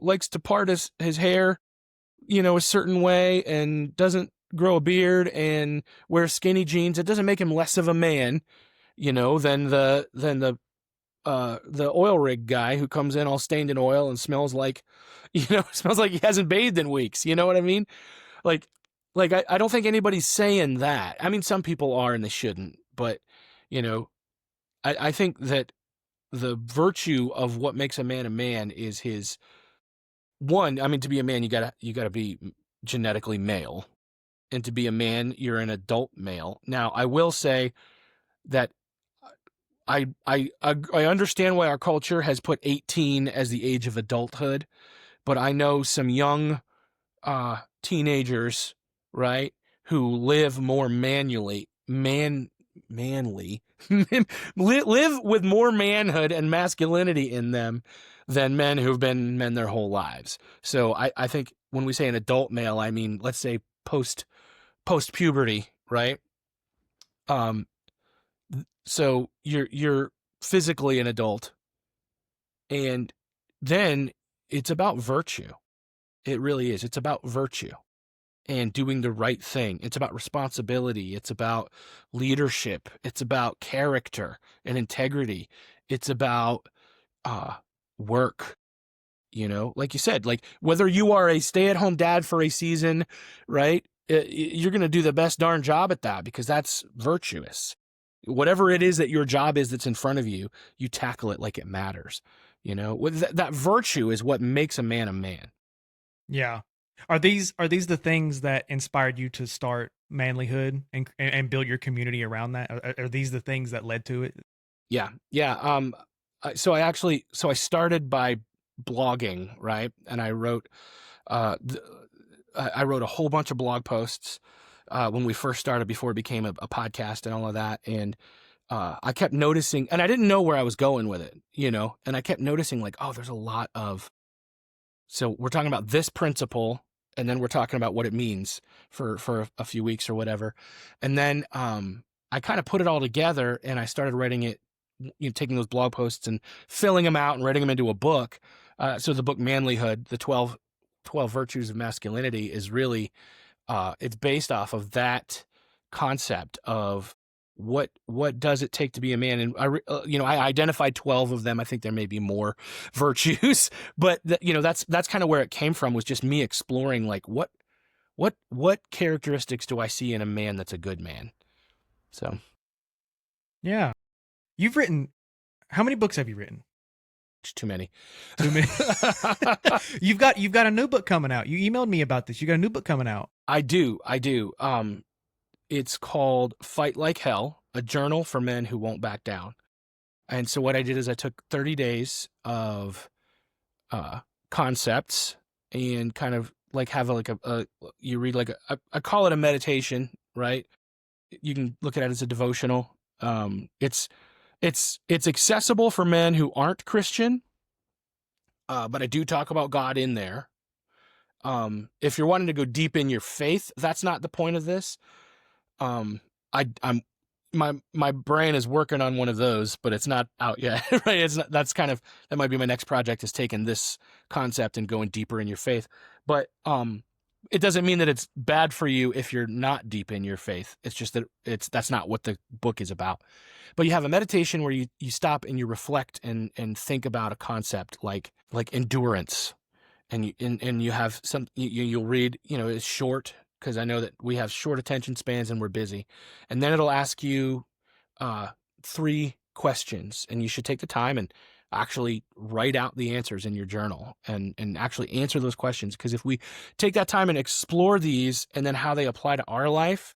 likes to part his hair, a certain way and doesn't grow a beard and wears skinny jeans, it doesn't make him less of a man, than the oil rig guy who comes in all stained in oil and smells like, smells like he hasn't bathed in weeks. You know what I mean? Like I don't think anybody's saying that. I mean, some people are and they shouldn't, but I think that the virtue of what makes a man is his one. I mean, to be a man, you gotta be genetically male, and to be a man, you're an adult male. Now, I will say that I understand why our culture has put 18 as the age of adulthood, but I know some young teenagers, right, who live more manly, live with more manhood and masculinity in them than men who've been men their whole lives. So I think when we say an adult male, I mean, let's say post puberty, right? So you're physically an adult, and then it's about virtue. It really is. It's about virtue and doing the right thing. It's about responsibility. It's about leadership. It's about character and integrity. It's about work. Like you said, like whether you are a stay-at-home dad for a season, right? You're going to do the best darn job at that because that's virtuous. Whatever it is that your job is that's in front of you, you tackle it like it matters. That virtue is what makes a man a man. Yeah. Are these the things that inspired you to start Manlihood and build your community around that? Are these the things that led to it? Yeah. So I started by blogging, right? And I wrote a whole bunch of blog posts when we first started, before it became a podcast and all of that. And I kept noticing, and I didn't know where I was going with it, and I kept noticing, like, oh, there's a lot of, so we're talking about this principle, and then we're talking about what it means for a few weeks or whatever. And then I kind of put it all together, and I started writing it, taking those blog posts and filling them out and writing them into a book. So the book Manlihood, the 12 Virtues of Masculinity, is really, it's based off of that concept of what does it take to be a man. And I identified 12 of them. I think there may be more virtues, but that's kind of where it came from, was just me exploring, like, what characteristics do I see in a man that's a good man? So yeah, you've written How many books have you written? Too many. Too many. You've got a new book coming out. You emailed me about this. You got a new book coming out. I do. It's called Fight Like Hell, a journal for men who won't back down. And so what I did is I took 30 days of concepts and kind of like have you read like I call it a meditation, right? You can look at it as a devotional. It's accessible for men who aren't Christian, but I do talk about God in there. If you're wanting to go deep in your faith, that's not the point of this. My brain is working on one of those, but it's not out yet, right? That might be my next project, is taking this concept and going deeper in your faith. But it doesn't mean that it's bad for you if you're not deep in your faith. It's just that that's not what the book is about. But you have a meditation where you stop and you reflect and think about a concept like endurance, and you have some you'll read, it's short, because I know that we have short attention spans and we're busy. And then it'll ask you 3 questions, and you should take the time and actually write out the answers in your journal and actually answer those questions. Because if we take that time and explore these and then how they apply to our life,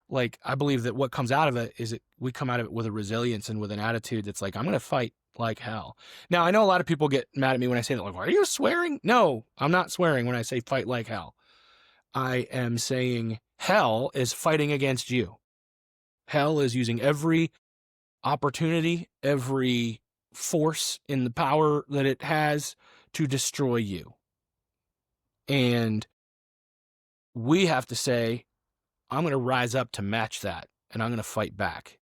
like, I believe that what comes out of it is we come out of it with a resilience and with an attitude that's like, I'm going to fight like hell. Now, I know a lot of people get mad at me when I say that, like, are you swearing? No, I'm not swearing when I say fight like hell. I am saying hell is fighting against you. Hell is using every opportunity, every force in the power that it has to destroy you. And we have to say, I'm going to rise up to match that, and I'm going to fight back.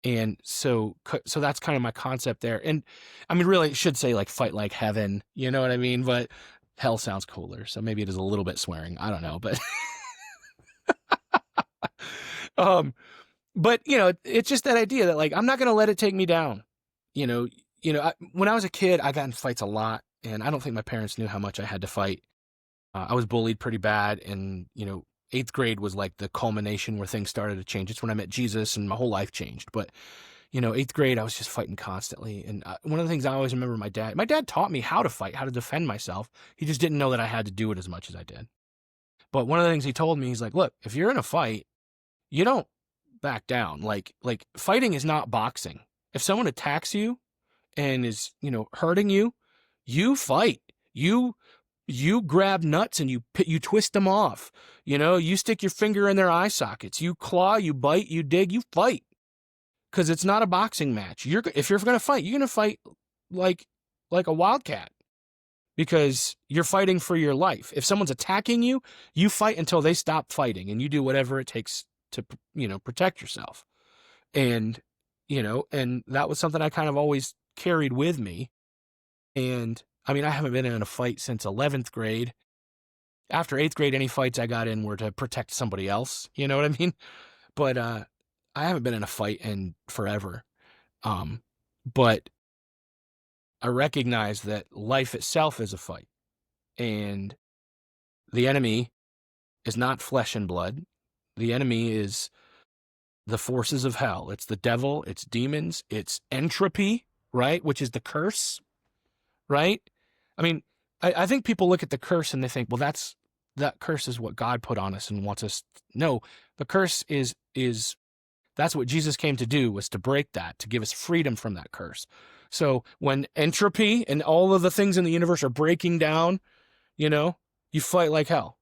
And so that's kind of my concept there. And I mean, really, it should say like fight like heaven, you know what I mean? But hell sounds cooler, so maybe it is a little bit swearing. I don't know, but but it's just that idea that, like, I'm not going to let it take me down. When I was a kid, I got in fights a lot, and I don't think my parents knew how much I had to fight. I was bullied pretty bad, and 8th grade was like the culmination where things started to change. It's when I met Jesus and my whole life changed. But 8th grade, I was just fighting constantly. And one of the things I always remember, my dad taught me how to fight, how to defend myself. He just didn't know that I had to do it as much as I did. But one of the things he told me, he's like, look, if you're in a fight, you don't back down. Like fighting is not boxing. If someone attacks you and is, hurting you, you fight. You grab nuts and you twist them off. You stick your finger in their eye sockets. You claw, you bite, you dig, you fight. Because it's not a boxing match. If you're going to fight, you're going to fight like a wildcat, because you're fighting for your life. If someone's attacking you, you fight until they stop fighting, and you do whatever it takes to protect yourself. And and that was something I kind of always carried with me. And I mean, I haven't been in a fight since 11th grade. After 8th grade, any fights I got in were to protect somebody else. You know what I mean? But I haven't been in a fight in forever. But I recognize that life itself is a fight. And the enemy is not flesh and blood. The enemy is the forces of hell. It's the devil, it's demons, it's entropy, right? Which is the curse, right? I mean, I think people look at the curse and they think, well, that curse is what God put on us and wants us. No, the curse is that's what Jesus came to do, was to break that, to give us freedom from that curse. So when entropy and all of the things in the universe are breaking down, you fight like hell.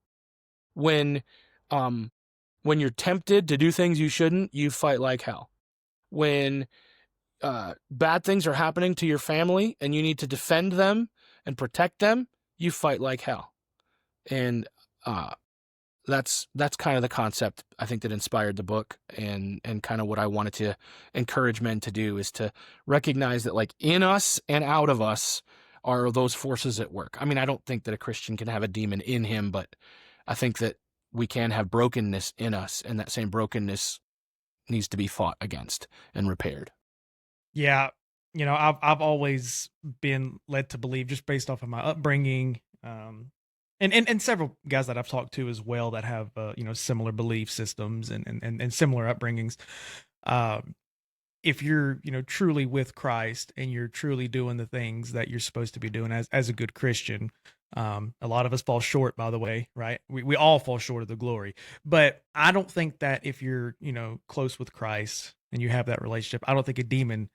When you're tempted to do things you shouldn't, you fight like hell. When bad things are happening to your family and you need to defend them and protect them, you fight like hell. And that's kind of the concept, I think, that inspired the book, and kind of what I wanted to encourage men to do, is to recognize that, like, in us and out of us are those forces at work. I mean, I don't think that a Christian can have a demon in him, but I think that we can have brokenness in us, and that same brokenness needs to be fought against and repaired. Yeah, I've always been led to believe, just based off of my upbringing, and several guys that I've talked to as well that have similar belief systems and similar upbringings. if you're, truly with Christ and you're truly doing the things that you're supposed to be doing as a good Christian. A lot of us fall short, by the way, right? We all fall short of the glory. But I don't think that if you're, close with Christ and you have that relationship, I don't think a demon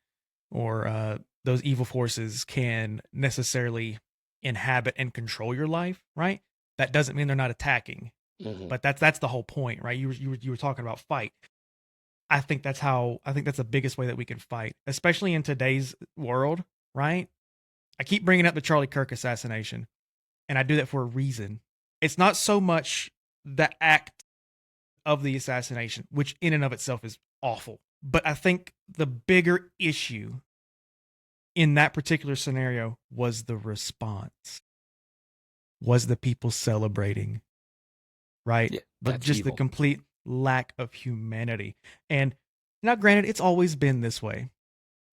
or those evil forces can necessarily inhabit and control your life, right? That doesn't mean they're not attacking, but that's the whole point, right? You were talking about fight. I think that's the biggest way that we can fight, especially in today's world, right? I keep bringing up the Charlie Kirk assassination, and I do that for a reason. It's not so much the act of the assassination, which in and of itself is awful, but I think the bigger issue in that particular scenario was the response, was the people celebrating, right? Yeah, But that's just evil. the complete lack of humanity. And now, granted, it's always been this way,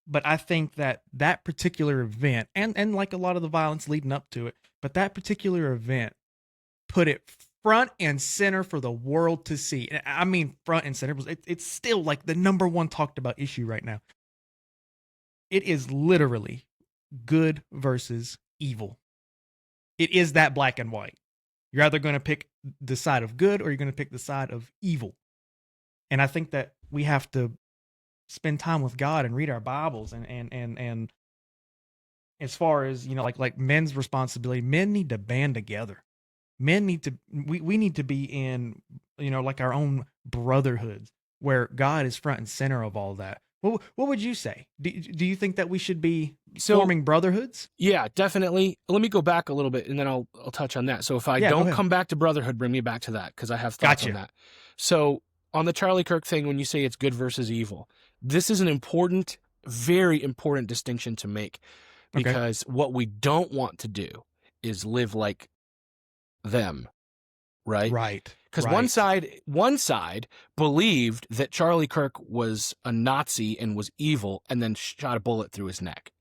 but I think that particular event, and like a lot of the violence leading up to it, but that particular event put it front and center for the world to see. And I mean, front and center. It's still like the number one talked about issue right now. It is literally good versus evil. It is that black and white. You're either going to pick the side of good or you're going to pick the side of evil. And I think that we have to spend time with God and read our Bibles and as far as, like men's responsibility, men need to band together. Men need to, we need to be in, like our own brotherhoods where God is front and center of all that. What would you say? Do you think that we should be forming brotherhoods? Yeah, definitely. Let me go back a little bit and then I'll touch on that. So if I don't come back to brotherhood, bring me back to that because I have thoughts on that. So on the Charlie Kirk thing, when you say it's good versus evil, this is an important, very important distinction to make because what we don't want to do is live like them, right? Right. Because one side believed that Charlie Kirk was a Nazi and was evil and then shot a bullet through his neck,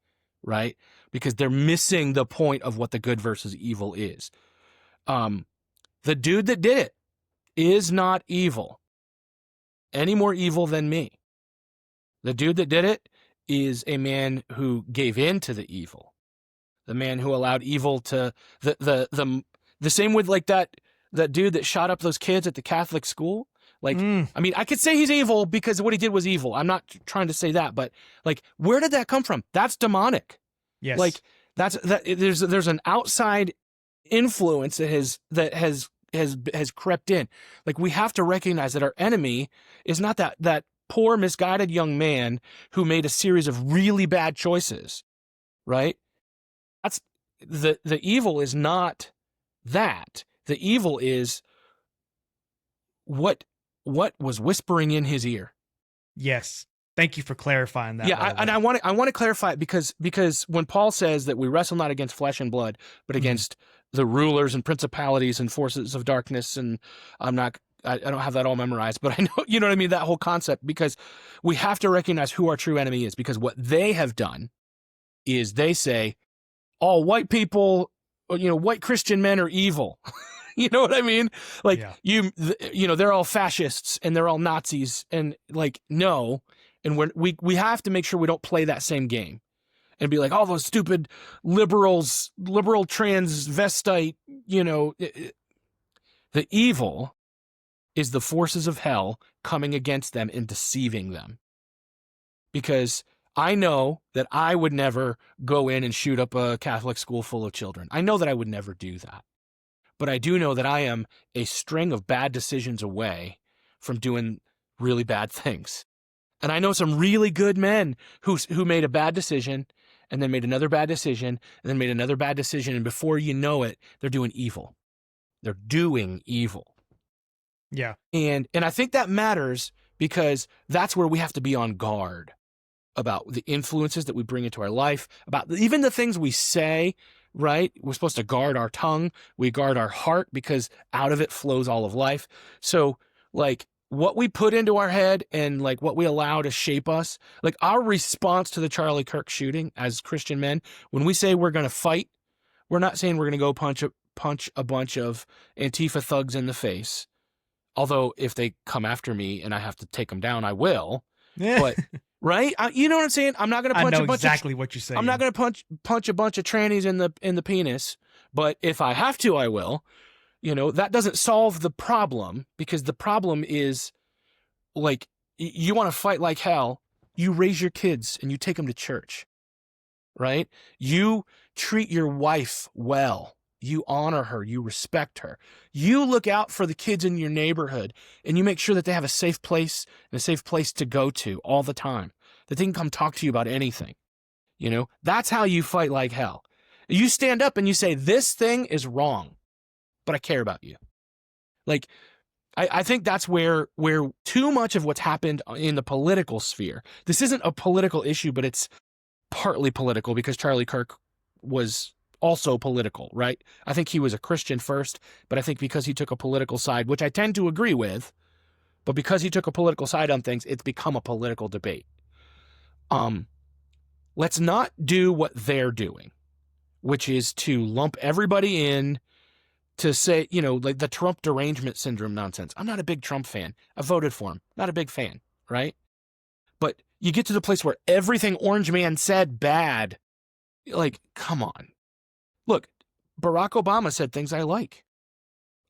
right? Because they're missing the point of what the good versus evil is. The dude that did it is not evil, any more evil than me. The dude that did it is a man who gave in to the evil, the man who allowed evil to the same with like that dude that shot up those kids at the Catholic school. Like, I mean, I could say he's evil because what he did was evil. I'm not trying to say that, but like, where did that come from? That's demonic. Yes. Like there's an outside influence that has crept in. Like, we have to recognize that our enemy is not that poor, misguided young man who made a series of really bad choices, right? That's the evil is not that. The evil is what was whispering in his ear. Yes. Thank you for clarifying that. Yeah, and I want to clarify it because when Paul says that we wrestle not against flesh and blood, but against the rulers and principalities and forces of darkness, and I don't have that all memorized, but I know, you know what I mean, that whole concept, because we have to recognize who our true enemy is, because what they have done is they say, all white people, white Christian men are evil. You know what I mean? Like, they're all fascists and they're all Nazis, and like, no. And we have to make sure we don't play that same game and be like, all those stupid liberal transvestite, the evil is the forces of hell coming against them and deceiving them. Because I know that I would never go in and shoot up a Catholic school full of children. I know that I would never do that. But I do know that I am a string of bad decisions away from doing really bad things. And I know some really good men who made a bad decision and then made another bad decision and then made another bad decision. And before you know it, they're doing evil. They're doing evil. Yeah. And I think that matters because that's where we have to be on guard about the influences that we bring into our life, about even the things we say, right? We're supposed to guard our tongue. We guard our heart because out of it flows all of life. So like, what we put into our head and like what we allow to shape us, like our response to the Charlie Kirk shooting as Christian men, when we say we're going to fight, we're not saying we're going to go punch a bunch of Antifa thugs in the face. Although if they come after me and I have to take them down, I will. But right? You know what I'm saying? I'm not going to I punch know a bunch exactly what you're saying. I'm not going to punch a bunch of trannies in the penis, but if I have to, I will. You know, that doesn't solve the problem, because the problem is, like, you want to fight like hell, you raise your kids and you take them to church, right? You treat your wife well. You honor her. You respect her. You look out for the kids in your neighborhood, and you make sure that they have a safe place and a safe place to go to all the time, that they can come talk to you about anything. You know, that's how you fight like hell. You stand up and you say, this thing is wrong, but I care about you. Like, I think that's where too much of what's happened in the political sphere. This isn't a political issue, but it's partly political, because Charlie Kirk was also political, right? I think he was a Christian first, but I think because he took a political side, which I tend to agree with, but because he took a political side on things, it's become a political debate. Let's not do what they're doing, which is to lump everybody in to say, you know, like the Trump derangement syndrome nonsense. I'm not a big Trump fan. I voted for him. Not a big fan, right? But you get to the place where everything Orange Man said bad. Like, come on. Look, Barack Obama said things I like.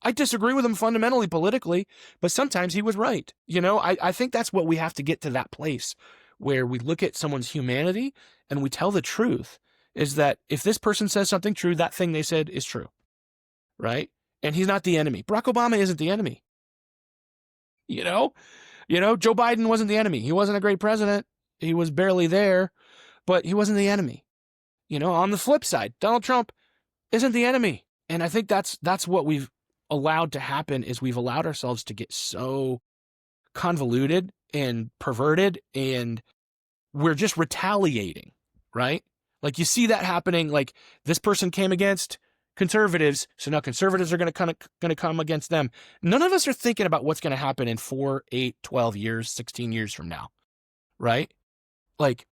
I disagree with him fundamentally politically, but sometimes he was right. You know, I think that's what we have to get to, that place where we look at someone's humanity and we tell the truth, is that if this person says something true, that thing they said is true, right? And he's not the enemy. Barack Obama isn't the enemy. You know, Joe Biden wasn't the enemy. He wasn't a great president. He was barely there, but he wasn't the enemy. You know, on the flip side, Donald Trump isn't the enemy. And I think that's what we've allowed to happen, is we've allowed ourselves to get so convoluted and perverted, and we're just retaliating, right? Like, you see that happening. Like, this person came against conservatives, so now conservatives are going to come against them. None of us are thinking about what's going to happen in 4, 8, 12 years, 16 years from now, right? Like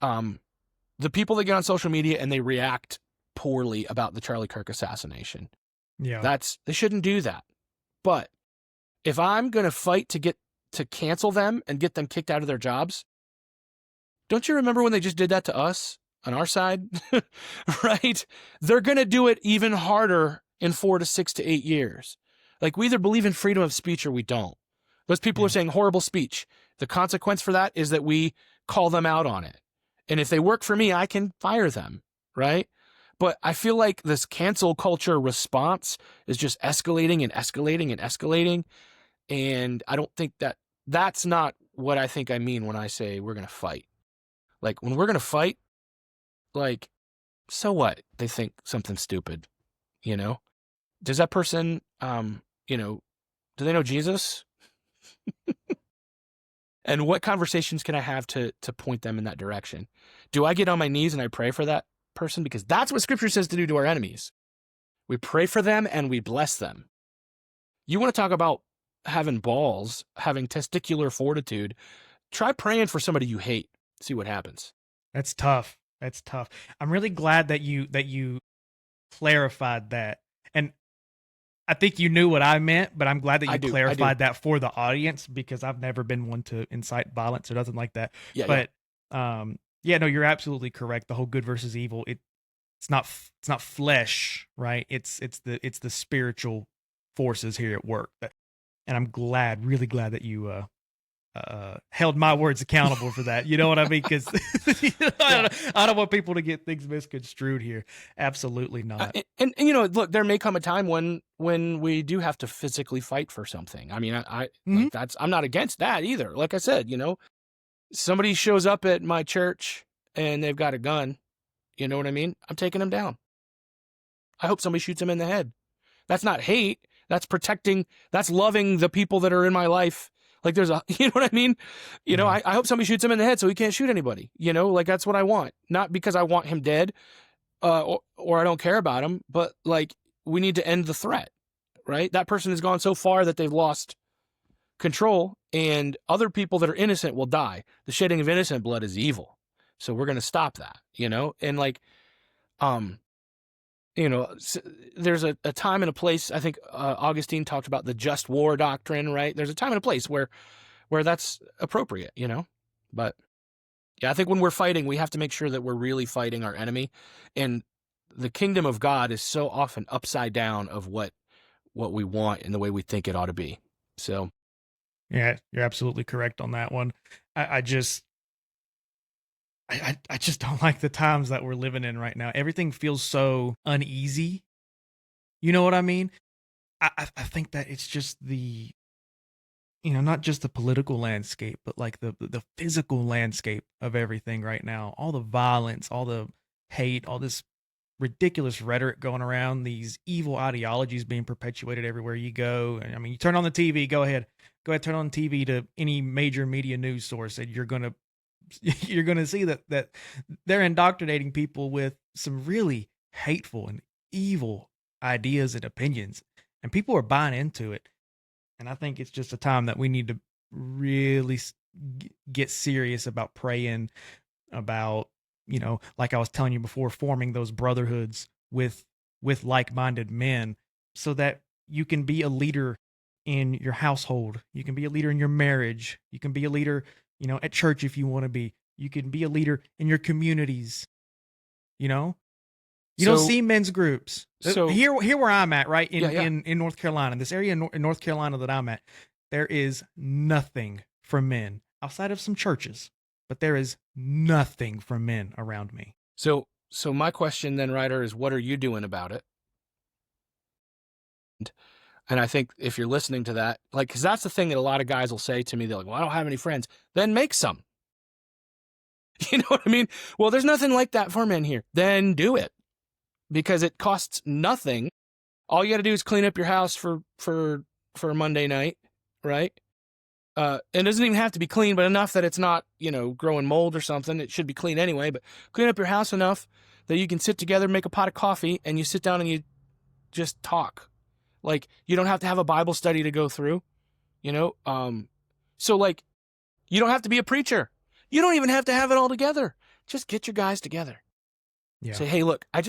the people that get on social media and they react poorly about the Charlie Kirk assassination. Yeah. They shouldn't do that. But if I'm going to fight to cancel them and get them kicked out of their jobs, don't you remember when they just did that to us on our side? Right? They're going to do it even harder in 4 to 6 to 8 years. Like, we either believe in freedom of speech or we don't. Those people are saying horrible speech. The consequence for that is that we call them out on it. And if they work for me, I can fire them, right? But I feel like this cancel culture response is just escalating and escalating and escalating. And I don't think that's not what I think I mean when I say we're going to fight. Like, when we're going to fight, like, so what? They think something stupid, you know? Does that person, you know, do they know Jesus? And what conversations can I have to point them in that direction? Do I get on my knees and I pray for that person? Because that's what Scripture says to do to our enemies. We pray for them and we bless them. You want to talk about having balls, having testicular fortitude, try praying for somebody you hate. See what happens. That's tough. That's tough. I'm really glad that you clarified that. And I think you knew what I meant, but I'm glad that you clarified that for the audience, because I've never been one to incite violence or nothing like that. Yeah, but no, you're absolutely correct. The whole good versus evil, it's not flesh, right? It's the spiritual forces here at work. And I'm really glad that you held my words accountable for that. You know what I mean? Because I don't want people to get things misconstrued here. Absolutely not. And you know, look, there may come a time when we do have to physically fight for something. I mean, like, I'm not against that either. Like I said, you know, somebody shows up at my church and they've got a gun. You know what I mean? I'm taking them down. I hope somebody shoots them in the head. That's not hate. That's protecting. That's loving the people that are in my life. Like, you know what I mean? You know, I hope somebody shoots him in the head so he can't shoot anybody. You know, like, that's what I want. Not because I want him dead or I don't care about him, but, like, we need to end the threat, right? That person has gone so far that they've lost control, and other people that are innocent will die. The shedding of innocent blood is evil. So we're going to stop that, you know? And, like, you know, there's a time and a place. I think Augustine talked about the just war doctrine, right? There's a time and a place where that's appropriate, you know? But yeah, I think when we're fighting, we have to make sure that we're really fighting our enemy. And the kingdom of God is so often upside down of what we want and the way we think it ought to be. So Yeah, you're absolutely correct on that one. I just I just don't like the times that we're living in right now. Everything feels so uneasy. You know what I mean? I think that it's just the, not just the political landscape, but like the physical landscape of everything right now. All the violence, all the hate, all this ridiculous rhetoric going around, these evil ideologies being perpetuated everywhere you go. And I mean, you turn on the TV, go ahead, turn on TV to any major media news source, and you're gonna see that they're indoctrinating people with some really hateful and evil ideas and opinions, and people are buying into it. And I think it's just a time that we need to really get serious about praying, about, like I was telling you before, forming those brotherhoods with like-minded men, so that you can be a leader in your household. You can be a leader in your marriage. You can be a leader, at church if you want to be. You can be a leader in your communities. You don't see men's groups. So here where I'm at, right? Yeah. In North Carolina, this area in North Carolina that I'm at, there is nothing for men outside of some churches, but there is nothing for men around me. So my question then, Ryder, is what are you doing about it? And I think if you're listening to that, like, because that's the thing that a lot of guys will say to me. They're like, well, I don't have any friends. Then make some. You know what I mean? Well, there's nothing like that for men here. Then do it, because it costs nothing. All you got to do is clean up your house for a Monday night, right? It doesn't even have to be clean, but enough that it's not, growing mold or something. It should be clean anyway, but clean up your house enough that you can sit together, make a pot of coffee, and you sit down and you just talk. Like, you don't have to have a Bible study to go through, so like, you don't have to be a preacher. You don't even have to have it all together. Just get your guys together. Yeah. Say, hey, look, I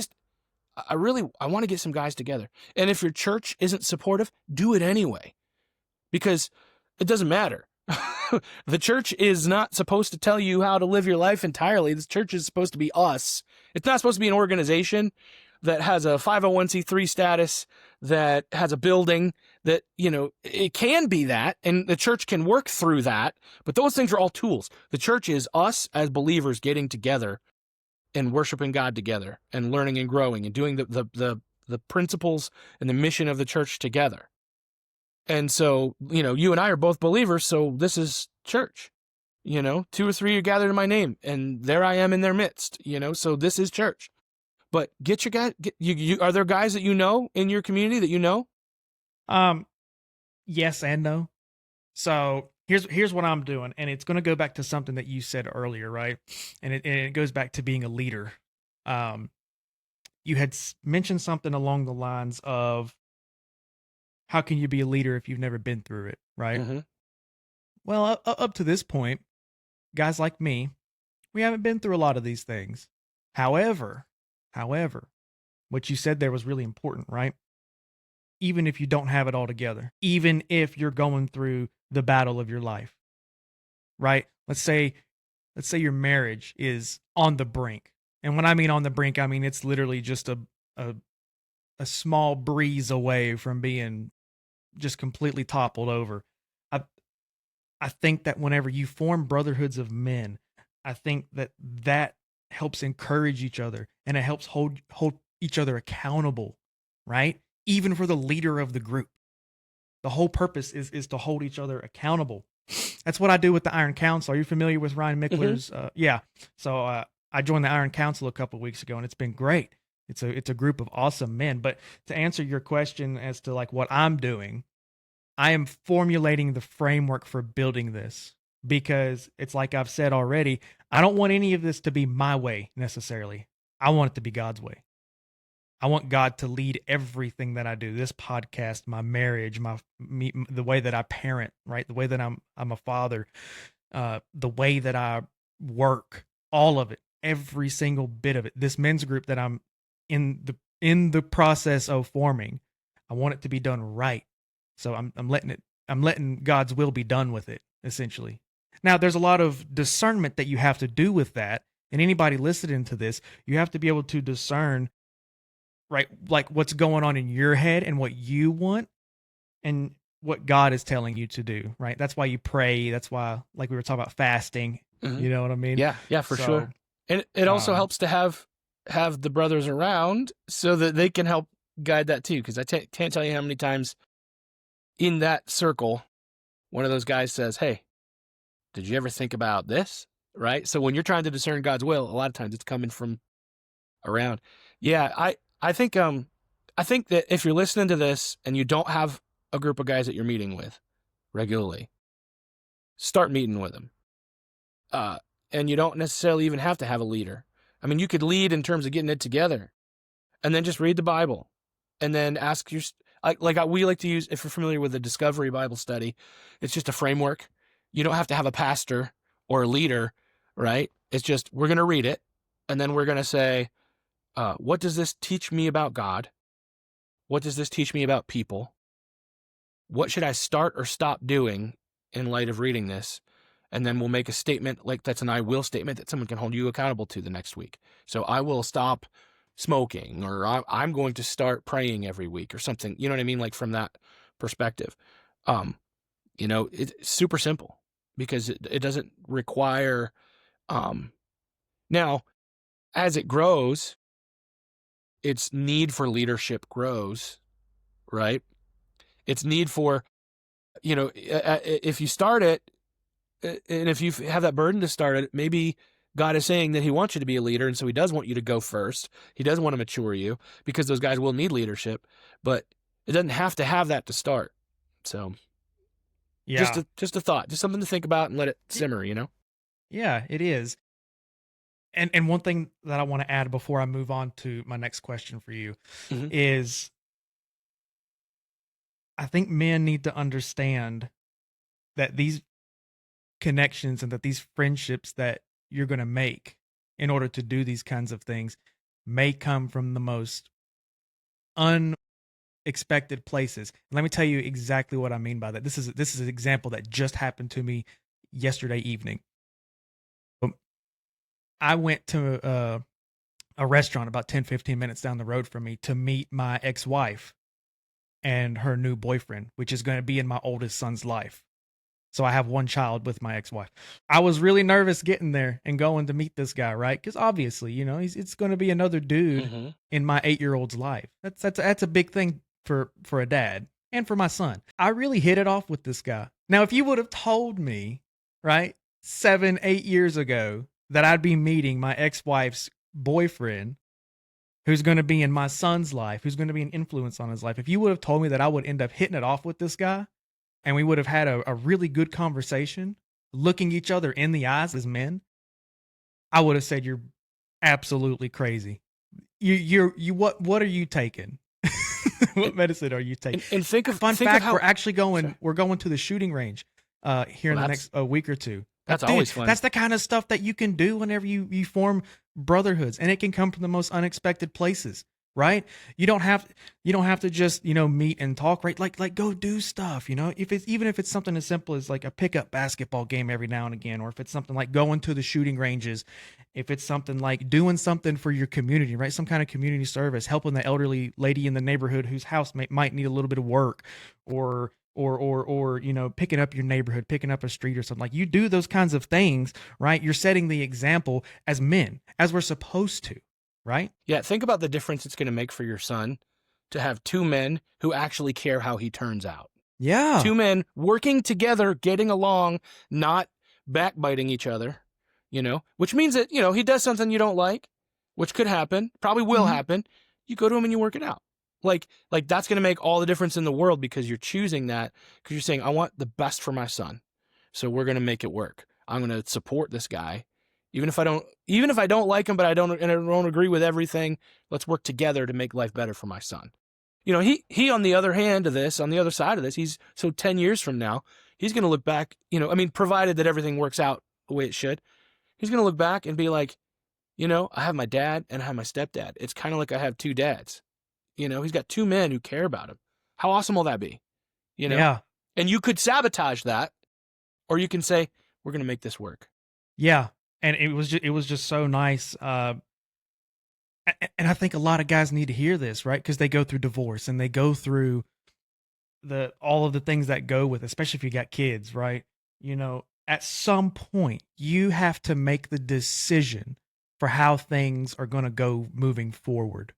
want to get some guys together. And if your church isn't supportive, do it anyway, because it doesn't matter. The church is not supposed to tell you how to live your life entirely. The church is supposed to be us. It's not supposed to be an organization that has a 501c3 status, that has a building, that, it can be that, and the church can work through that, but those things are all tools. The church is us as believers getting together and worshiping God together and learning and growing and doing the principles and the mission of the church together. And so, you and I are both believers, so this is church. 2 or 3 are gathered in my name, and there I am in their midst, so this is church. But get your guys, are there guys that in your community that you know? Yes and no. So here's what I'm doing, and it's going to go back to something that you said earlier, right? And it goes back to being a leader. You had mentioned something along the lines of, how can you be a leader if you've never been through it, right? Mm-hmm. Well, up to this point, guys like me, we haven't been through a lot of these things. However, what you said there was really important, right? Even if you don't have it all together, even if you're going through the battle of your life, right? Let's say your marriage is on the brink. And when I mean on the brink, I mean it's literally just a small breeze away from being just completely toppled over. I think that whenever you form brotherhoods of men, I think that helps encourage each other, and it helps hold each other accountable, right? Even for the leader of the group. The whole purpose is to hold each other accountable. That's what I do with the Iron Council. Are you familiar with Ryan Mickler's? Mm-hmm. Yeah. So I joined the Iron Council a couple of weeks ago, and it's been great. It's a group of awesome men. But to answer your question as to like what I'm doing, I am formulating the framework for building this, because it's like I've said already, I don't want any of this to be my way necessarily. I want it to be God's way. I want God to lead everything that I do. This podcast, my marriage, the way that I parent, right? The way that I'm a father, the way that I work, all of it, every single bit of it. This men's group that I'm in the process of forming, I want it to be done right. So I'm letting God's will be done with it, essentially. Now, there's a lot of discernment that you have to do with that. And anybody listening to this, you have to be able to discern, right, like what's going on in your head and what you want and what God is telling you to do, right? That's why you pray. That's why, like we were talking about fasting. Mhm. You know what I mean? Yeah, for So, sure. And it also um, helps to have the brothers around so that they can help guide that too. Because I can't tell you how many times in that circle, one of those guys says, "Hey, did you ever think about this?" Right? So when you're trying to discern God's will, a lot of times it's coming from around. Yeah, I think that if you're listening to this and you don't have a group of guys that you're meeting with regularly, start meeting with them. And you don't necessarily even have to have a leader. I mean, you could lead in terms of getting it together, and then just read the Bible, and then ask your we like to use, if you're familiar with the Discovery Bible Study, it's just a framework. You don't have to have a pastor or a leader, right? It's just we're going to read it, and then we're going to say, what does this teach me about God? What does this teach me about people? What should I start or stop doing in light of reading this? And then we'll make a statement, like that's an I will statement that someone can hold you accountable to the next week. So I will stop smoking, or I'm going to start praying every week or something. You know what I mean? Like from that perspective. It's super simple because it doesn't require, now as it grows, its need for leadership grows, right? Its need for, if you start it, and if you have that burden to start it, maybe God is saying that he wants you to be a leader, and so he does want you to go first. He does want to mature you because those guys will need leadership, but it doesn't have to have that to start. So yeah. just a thought, just something to think about and let it simmer, Yeah, it is. And one thing that I want to add before I move on to my next question for you Mm-hmm. is I think men need to understand that these connections and that these friendships that you're going to make in order to do these kinds of things may come from the most unexpected places. And let me tell you exactly what I mean by that. This is an example that just happened to me yesterday evening. I went to a restaurant about 10-15 minutes down the road from me to meet my ex-wife and her new boyfriend, which is going to be in my oldest son's life. So I have one child with my ex-wife. I was really nervous getting there and going to meet this guy, right? Because obviously, it's going to be another dude Mm-hmm. in my 8-year-old's life. That's a big thing for a dad and for my son. I really hit it off with this guy. Now, if you would have told me, right, 7-8 years ago that I'd be meeting my ex-wife's boyfriend, who's going to be in my son's life, who's going to be an influence on his life, if you would have told me that I would end up hitting it off with this guy, and we would have had a really good conversation, looking each other in the eyes as men, I would have said you're absolutely crazy. What are you taking? What medicine are you taking? And think of We're actually Sorry. we're going to the shooting range here in the next week or two. That's always fun. That's the kind of stuff that you can do whenever you form brotherhoods, and it can come from the most unexpected places, right? You don't have to just meet and talk, right? Like go do stuff, if it's something as simple as like a pickup basketball game every now and again, or if it's something like going to the shooting ranges, if it's something like doing something for your community, right? Some kind of community service, helping the elderly lady in the neighborhood whose house might need a little bit of work, or picking up your neighborhood, picking up a street or something. Like, you do those kinds of things, right? You're setting the example as men, as we're supposed to, right? Yeah, think about the difference it's going to make for your son to have two men who actually care how he turns out. Yeah. Two men working together, getting along, not backbiting each other, which means that, he does something you don't like, which could happen, probably will happen. You go to him and you work it out. Like that's going to make all the difference in the world, because you're choosing that, because you're saying, I want the best for my son. So we're going to make it work. I'm going to support this guy. Even if I don't like him, but I don't agree with everything, let's work together to make life better for my son. He on the other hand of this, on the other side of this, he's so 10 years from now, he's going to look back, provided that everything works out the way it should, he's going to look back and be like, I have my dad and I have my stepdad. It's kind of like I have two dads. He's got two men who care about him. How awesome will that be? Yeah. And you could sabotage that, or you can say, We're going to make this work. Yeah. And it was just so nice. And I think a lot of guys need to hear this, right? Because they go through divorce and they go through all of the things that go with, especially if you got kids, right? You know, at some point you have to make the decision for how things are going to go moving forward.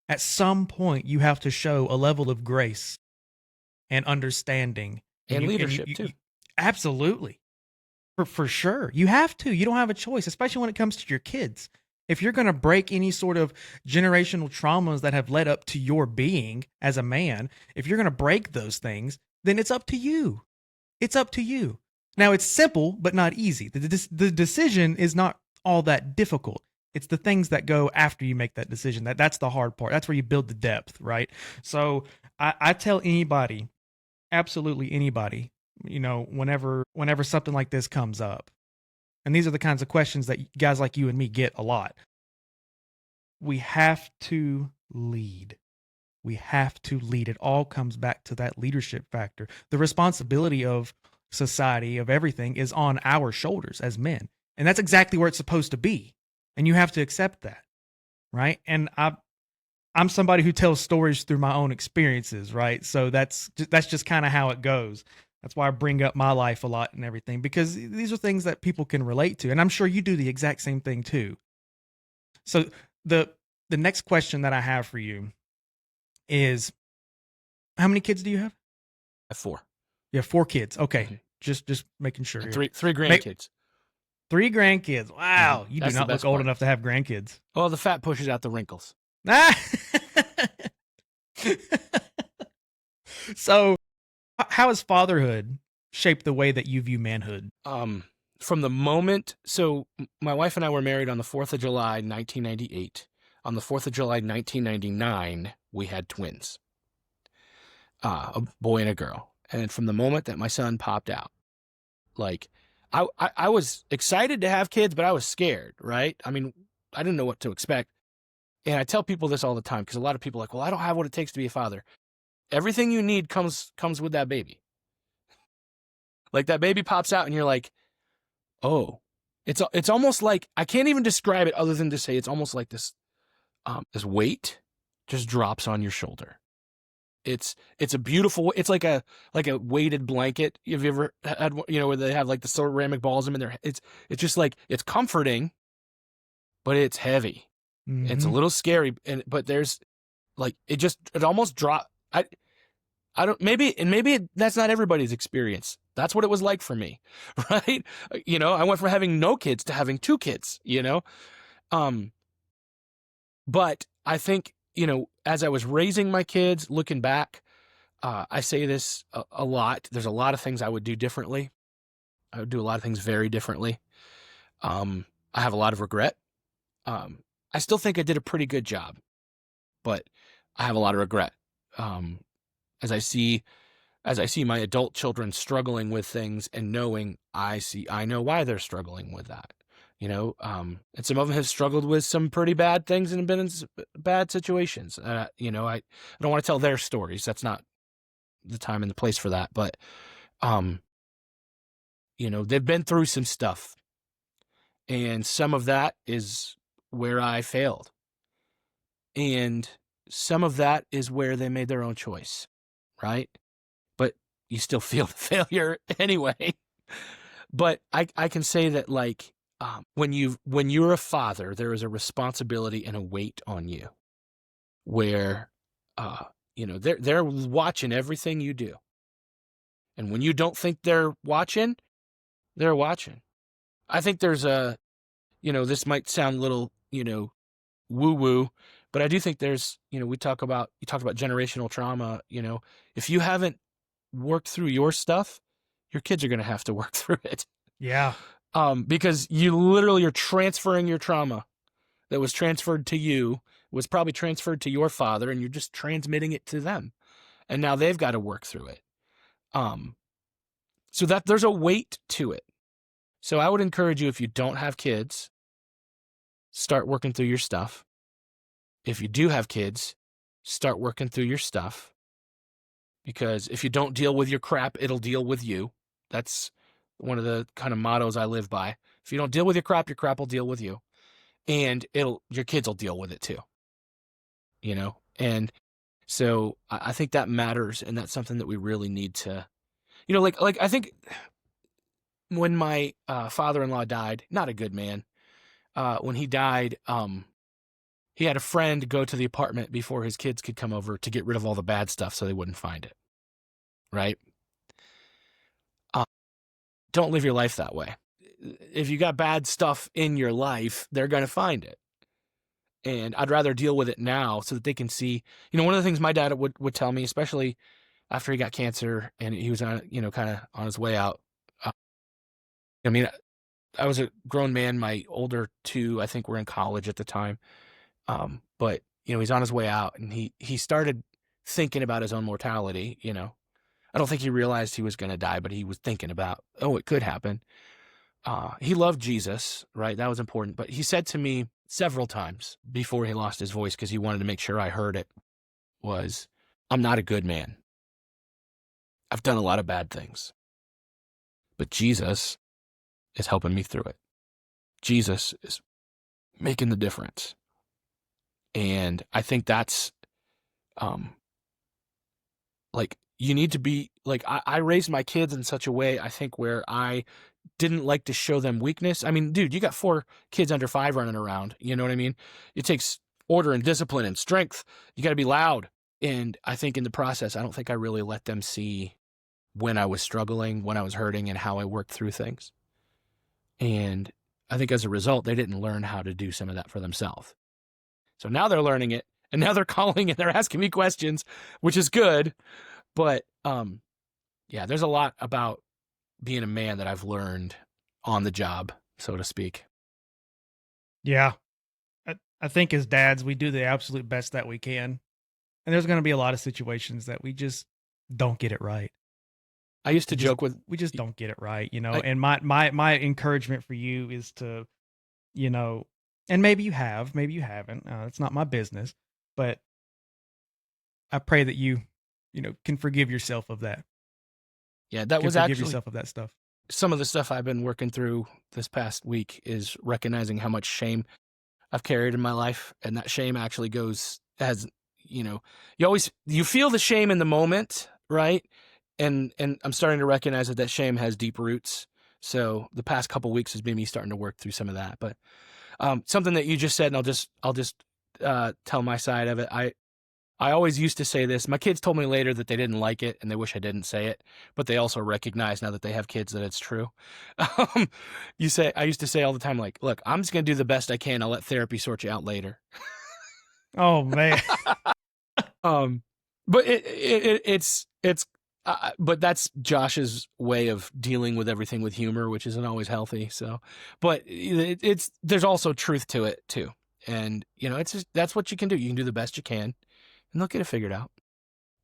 At some point you have to show a level of grace and understanding And leadership too. Absolutely. For sure. You have to. You don't have a choice, especially when it comes to your kids. If you're going to break any sort of generational traumas that have led up to your being as a man, if you're going to break those things, then it's up to you. It's up to you. Now, it's simple, but not easy. The decision is not all that difficult. It's the things that go after you make that decision. That's the hard part. That's where you build the depth, right? So I tell anybody, absolutely anybody, you know, whenever something like this comes up, and these are the kinds of questions that guys like you and me get a lot. We have to lead. We have to lead. It all comes back to that leadership factor. The responsibility of society, of everything, is on our shoulders as men. And that's exactly where it's supposed to be. And you have to accept that, right? And I'm somebody who tells stories through my own experiences, right? So that's just kind of how it goes. That's why I bring up my life a lot and everything, because these are things that people can relate to. And I'm sure you do the exact same thing too. So the next question that I have for you is, how many kids do you have? I have 4. You have 4 kids. Okay. Mm-hmm. Just making sure. And 3 grandkids. 3 grandkids. Wow. Mm-hmm. You That's do not look old enough to have grandkids. Well, the fat pushes out the wrinkles. So how has fatherhood shaped the way that you view manhood? From the moment, so my wife and I were married on the 4th of July, 1998. On the 4th of July, 1999, we had twins, a boy and a girl. And from the moment that my son popped out, like, I was excited to have kids, but I was scared, right? I mean, I didn't know what to expect. And I tell people this all the time, because a lot of people are like, well, I don't have what it takes to be a father. Everything you need comes with that baby. Like, that baby pops out and you're like, oh, it's almost like, I can't even describe it other than to say it's almost like this weight just drops on your shoulder. It's a beautiful, it's like a weighted blanket. Have you ever had, you know, where they have like the ceramic balls in there? It's just like, it's comforting, but it's heavy. Mm-hmm. It's a little scary, but there's like, it almost dropped. I don't, maybe that's not everybody's experience. That's what it was like for me, right? You know, I went from having no kids to having 2 kids, you know? But I think, you know, as I was raising my kids, looking back, I say this a lot. There's a lot of things I would do differently. I would do a lot of things very differently. I have a lot of regret. I still think I did a pretty good job, but I have a lot of regret. As I see my adult children struggling with things and knowing I know why they're struggling with that, you know, and some of them have struggled with some pretty bad things and been in bad situations. You know, I don't want to tell their stories. That's not the time and the place for that. But, you know, they've been through some stuff, and some of that is where I failed. And some of that is where they made their own choice, right? But you still feel the failure anyway. But I can say that, like, when you're a father, there is a responsibility and a weight on you where, you know, they're watching everything you do. And when you don't think they're watching, they're watching. I think there's you know, this might sound a little, you know, woo-woo, but I do think there's, you know, you talked about generational trauma. You know, if you haven't worked through your stuff, your kids are going to have to work through it. Yeah. Because you literally are transferring your trauma that was transferred to you, was probably transferred to your father, and you're just transmitting it to them. And now they've got to work through it. So that there's a weight to it. So I would encourage you, if you don't have kids, start working through your stuff. If you do have kids, start working through your stuff. Because if you don't deal with your crap, it'll deal with you. That's one of the kind of mottos I live by. If you don't deal with your crap will deal with you. And your kids will deal with it too. And so I think that matters, and that's something that we really need to, like I think when my father-in-law died, not a good man, when he died, he had a friend go to the apartment before his kids could come over to get rid of all the bad stuff so they wouldn't find it, right? Don't live your life that way. If you got bad stuff in your life, they're going to find it. And I'd rather deal with it now so that they can see, one of the things my dad would tell me, especially after he got cancer and he was on, kind of on his way out. I mean, I was a grown man. My older two, I think, were in college at the time. But he's on his way out, and he started thinking about his own mortality. I don't think he realized he was going to die, but he was thinking about, oh, it could happen. He loved Jesus, right? That was important. But he said to me several times before he lost his voice, because he wanted to make sure I heard it, was, I'm not a good man. I've done a lot of bad things. But Jesus is helping me through it. Jesus is making the difference. And I think that's, you need to be, I raised my kids in such a way, I think, where I didn't like to show them weakness. I mean, dude, you got 4 kids under 5 running around. You know what I mean? It takes order and discipline and strength. You got to be loud. And I think in the process, I don't think I really let them see when I was struggling, when I was hurting, and how I worked through things. And I think as a result, they didn't learn how to do some of that for themselves. So now they're learning it, and now they're calling and they're asking me questions, which is good. But yeah, there's a lot about being a man that I've learned on the job, so to speak. Yeah. I think as dads, we do the absolute best that we can. And there's going to be a lot of situations that we just don't get it right. I used to joke with, we just don't get it right, and my encouragement for you is to, and maybe you have, maybe you haven't, it's not my business, but I pray that you can forgive yourself of that. Yeah, that was actually yourself of that stuff. Some of the stuff I've been working through this past week is recognizing how much shame I've carried in my life. And that shame actually goes as, you feel the shame in the moment, right? And I'm starting to recognize that shame has deep roots. So the past couple weeks has been me starting to work through some of that. But something that you just said, and I'll just tell my side of it. I always used to say this. My kids told me later that they didn't like it and they wish I didn't say it, but they also recognize now that they have kids that it's true. I used to say all the time, look, I'm just going to do the best I can. I'll let therapy sort you out later. Oh man. But it's but that's Josh's way of dealing with everything with humor, which isn't always healthy. So, but there's also truth to it too. And it's just, that's what you can do. You can do the best you can, and they'll get it figured out.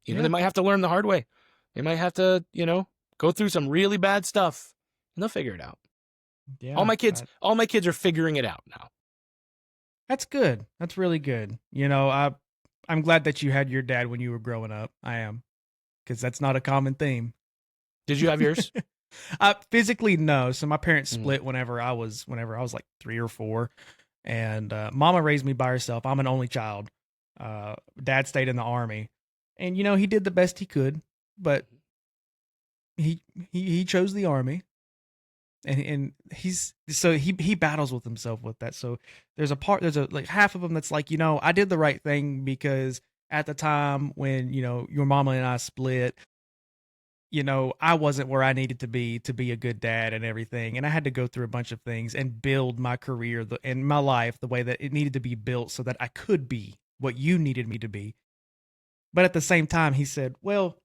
They might have to learn the hard way. They might have to, go through some really bad stuff, and they'll figure it out. Yeah. All my kids are figuring it out now. That's good. That's really good. I'm glad that you had your dad when you were growing up. I am, because that's not a common theme. Did you have yours? Physically, no. So my parents split whenever I was like 3 or 4, and Mama raised me by herself. I'm an only child. Dad stayed in the Army, and he did the best he could, but he chose the Army, and he battles with himself with that. So there's half of him that's like, I did the right thing, because at the time when your mama and I split, I wasn't where I needed to be a good dad and everything, and I had to go through a bunch of things and build my career and my life the way that it needed to be built so that I could be what you needed me to be. But at the same time, he said, well,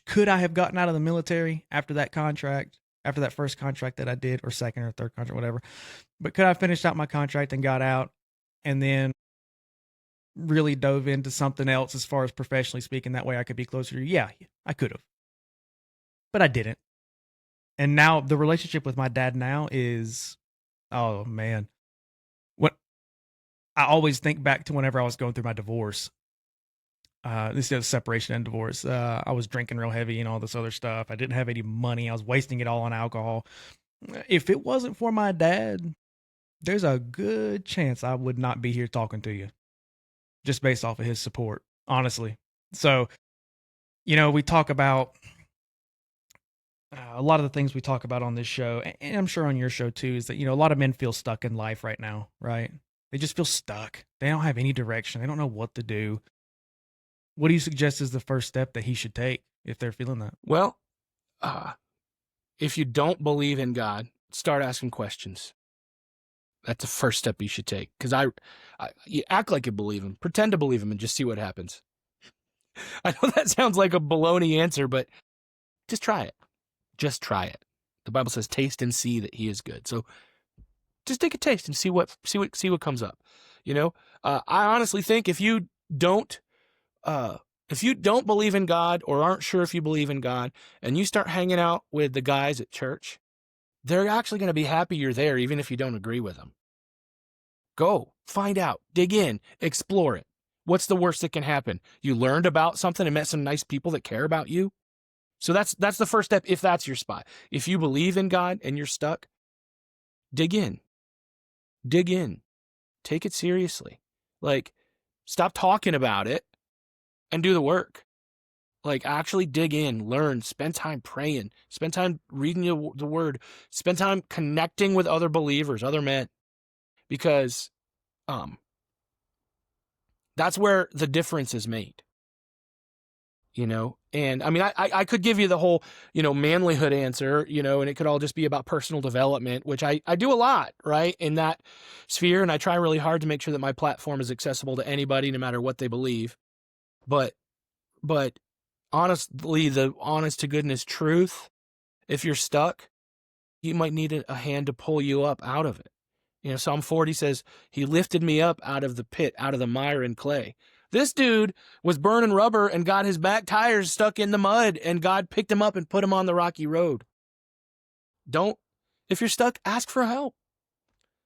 could I have gotten out of the military after that contract, after that first contract that I did, or second or third contract, whatever, but could I have finished out my contract and got out, and then really dove into something else as far as professionally speaking, that way I could be closer to you? Yeah, I could have, but I didn't. And now the relationship with my dad now is, oh man, what I always think back to whenever I was going through my divorce. this is separation and divorce. I was drinking real heavy and all this other stuff. I didn't have any money. I was wasting it all on alcohol. If it wasn't for my dad, there's a good chance I would not be here talking to you, just based off of his support, honestly. So, we talk about a lot of the things we talk about on this show, and I'm sure on your show too, is that, a lot of men feel stuck in life right now, right? They just feel stuck. They don't have any direction. They don't know what to do. What do you suggest is the first step that he should take if they're feeling that? Well, if you don't believe in God, start asking questions. That's the first step you should take. Because you act like you believe him. Pretend to believe him and just see what happens. I know that sounds like a baloney answer, but just try it. Just try it. The Bible says, taste and see that he is good. So just take a taste and see what comes up. I honestly think if you don't believe in God or aren't sure if you believe in God and you start hanging out with the guys at church, they're actually going to be happy you're there even if you don't agree with them. Go, find out, dig in, explore it. What's the worst that can happen? You learned about something and met some nice people that care about you. So that's the first step if that's your spot. If you believe in God and you're stuck, dig in. Dig in. Take it seriously. Stop talking about it and do the work. Actually dig in, learn, spend time praying, spend time reading the word, spend time connecting with other believers, other men, because that's where the difference is made. And I mean, I could give you the whole, manlyhood answer, and it could all just be about personal development, which I do a lot, right, in that sphere. And I try really hard to make sure that my platform is accessible to anybody, no matter what they believe. But honestly, the honest to goodness truth, if you're stuck, you might need a hand to pull you up out of it. Psalm 40 says, he lifted me up out of the pit, out of the mire and clay. This dude was burning rubber and got his back tires stuck in the mud, and God picked him up and put him on the rocky road. If you're stuck, ask for help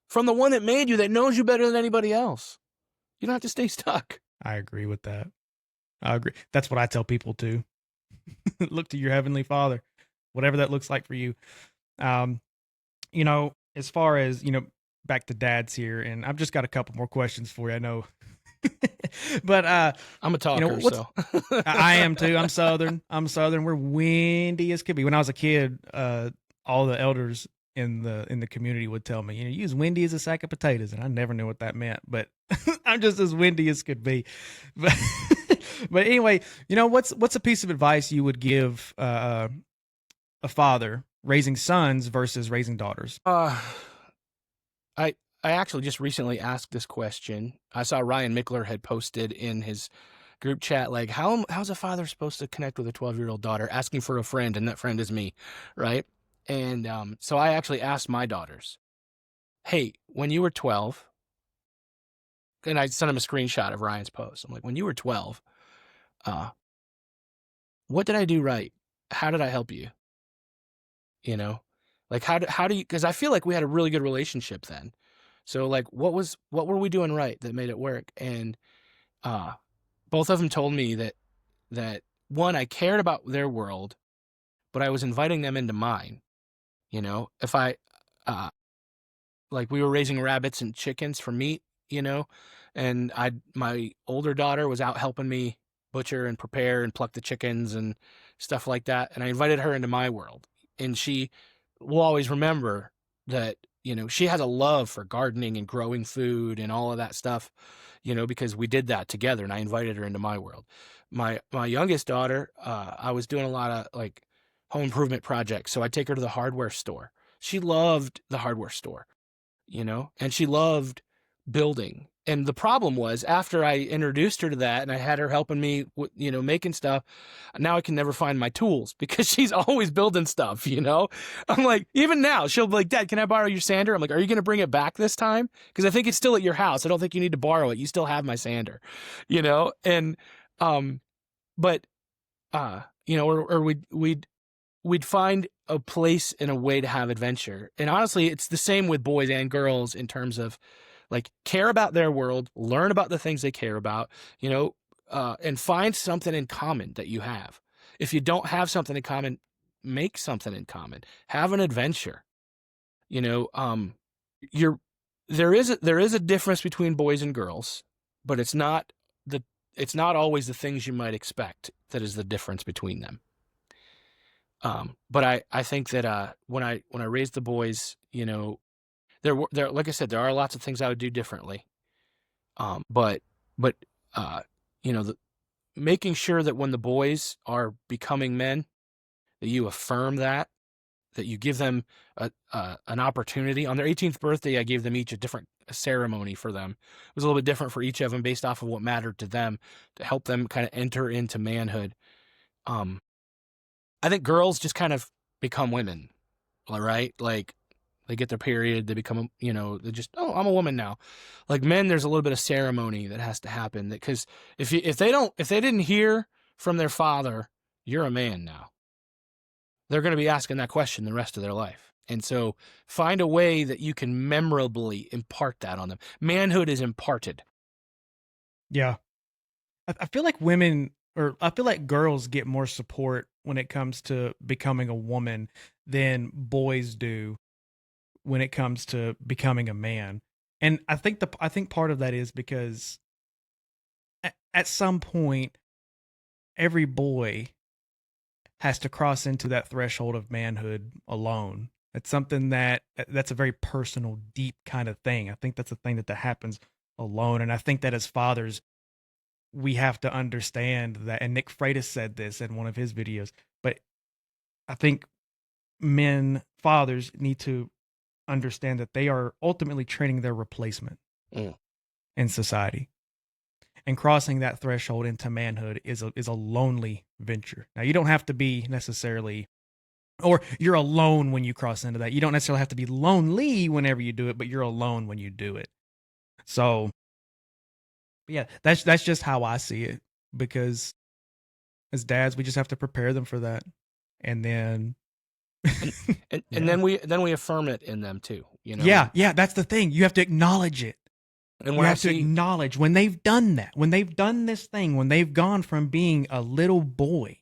from the one that made you, that knows you better than anybody else. You don't have to stay stuck. I agree with that. I agree. That's what I tell people too. Look to your heavenly Father, whatever that looks like for you. As far as, back to dads here, and I've just got a couple more questions for you. I know. But I'm a talker, so I am too. I'm Southern. We're windy as could be. When I was a kid, all the elders in the community would tell me, you as windy as a sack of potatoes, and I never knew what that meant. But I'm just as windy as could be. But anyway, what's a piece of advice you would give a father raising sons versus raising daughters? I actually just recently asked this question. I saw Ryan Mickler had posted in his group chat, how's a father supposed to connect with a 12-year-old daughter, asking for a friend, and that friend is me, right? And so I actually asked my daughters, hey, when you were 12, and I sent him a screenshot of Ryan's post. I'm like, when you were 12, what did I do right? How did I help you? How do you, because I feel like we had a really good relationship then. So what were we doing right that made it work? And both of them told me that one, I cared about their world, but I was inviting them into mine. If I we were raising rabbits and chickens for meat, and my older daughter was out helping me butcher and prepare and pluck the chickens and stuff like that, and I invited her into my world, and she will always remember that she has a love for gardening and growing food and all of that stuff, because we did that together, and I invited her into my world. My youngest daughter, I was doing a lot of home improvement projects, so I'd take her to the hardware store. She loved the hardware store, and she loved building. And the problem was, after I introduced her to that and I had her helping me, making stuff, now I can never find my tools because she's always building stuff, I'm like, even now, she'll be like, Dad, can I borrow your sander? I'm like, are you going to bring it back this time? Because I think it's still at your house. I don't think you need to borrow it. You still have my sander, and, we'd find a place and a way to have adventure. And honestly, it's the same with boys and girls in terms of care about their world, learn about the things they care about, and find something in common that you have. If you don't have something in common, make something in common. Have an adventure. You know, there is a difference between boys and girls, but it's not always the things you might expect that is the difference between them. But I think that when I raised the boys, you know, there like I said, there are lots of things I would do differently. But you know, making sure that when the boys are becoming men, that you affirm that you give them an opportunity. On their 18th birthday, I gave them each a different ceremony for them. It was a little bit different for each of them based off of what mattered to them to help them kind of enter into manhood. I think girls just kind of become women, all right? Like they get their period, they become, you know, they just, oh, I'm a woman now. Like men, there's a little bit of ceremony that has to happen because if they didn't hear from their father, you're a man now, they're going to be asking that question the rest of their life. And so find a way that you can memorably impart that on them. Manhood is imparted. Yeah. I feel like I feel like girls get more support when it comes to becoming a woman than boys do when it comes to becoming a man. And I think part of that is because at some point, every boy has to cross into that threshold of manhood alone. It's something that's a very personal, deep kind of thing. I think that's a thing that happens alone. And I think that as fathers, we have to understand that. And Nick Freitas said this in one of his videos, but I think fathers need to understand that they are ultimately training their replacement in society. And crossing that threshold into manhood is a lonely venture. Now, you don't have to be necessarily, or you're alone when you cross into that. You don't necessarily have to be lonely whenever you do it, but you're alone when you do it. So, yeah, that's just how I see it. Because as dads, we just have to prepare them for that, and then, and then we affirm it in them too. You know. Yeah, that's the thing. You have to acknowledge it. And you have to acknowledge when they've done that, when they've done this thing, when they've gone from being a little boy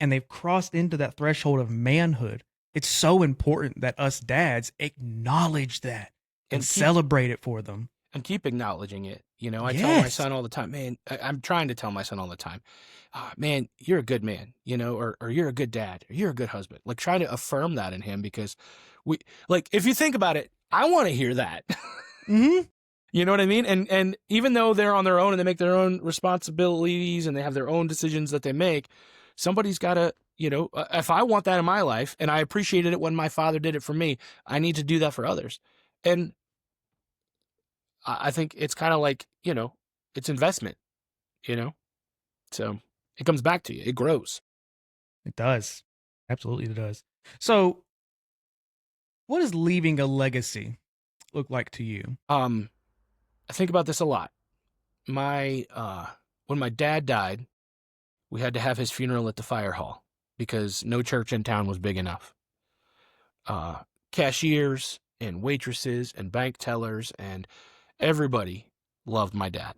and they've crossed into that threshold of manhood. It's so important that us dads acknowledge that and celebrate it for them. And keep acknowledging it. You know, I tell my son all the time, man, I'm trying to tell my son all the time, man, you're a good man, you know, or you're a good dad, or you're a good husband. Like try to affirm that in him because if you think about it, I want to hear that. Mm-hmm. You know what I mean? And even though they're on their own and they make their own responsibilities and they have their own decisions that they make, somebody's got to, you know, if I want that in my life and I appreciated it when my father did it for me, I need to do that for others. And I think it's kind of like, you know, it's investment, you know? So it comes back to you. It grows. It does. Absolutely it does. So what does leaving a legacy look like to you? I think about this a lot. When my dad died, we had to have his funeral at the fire hall because no church in town was big enough. Cashiers and waitresses and bank tellers and everybody loved my dad.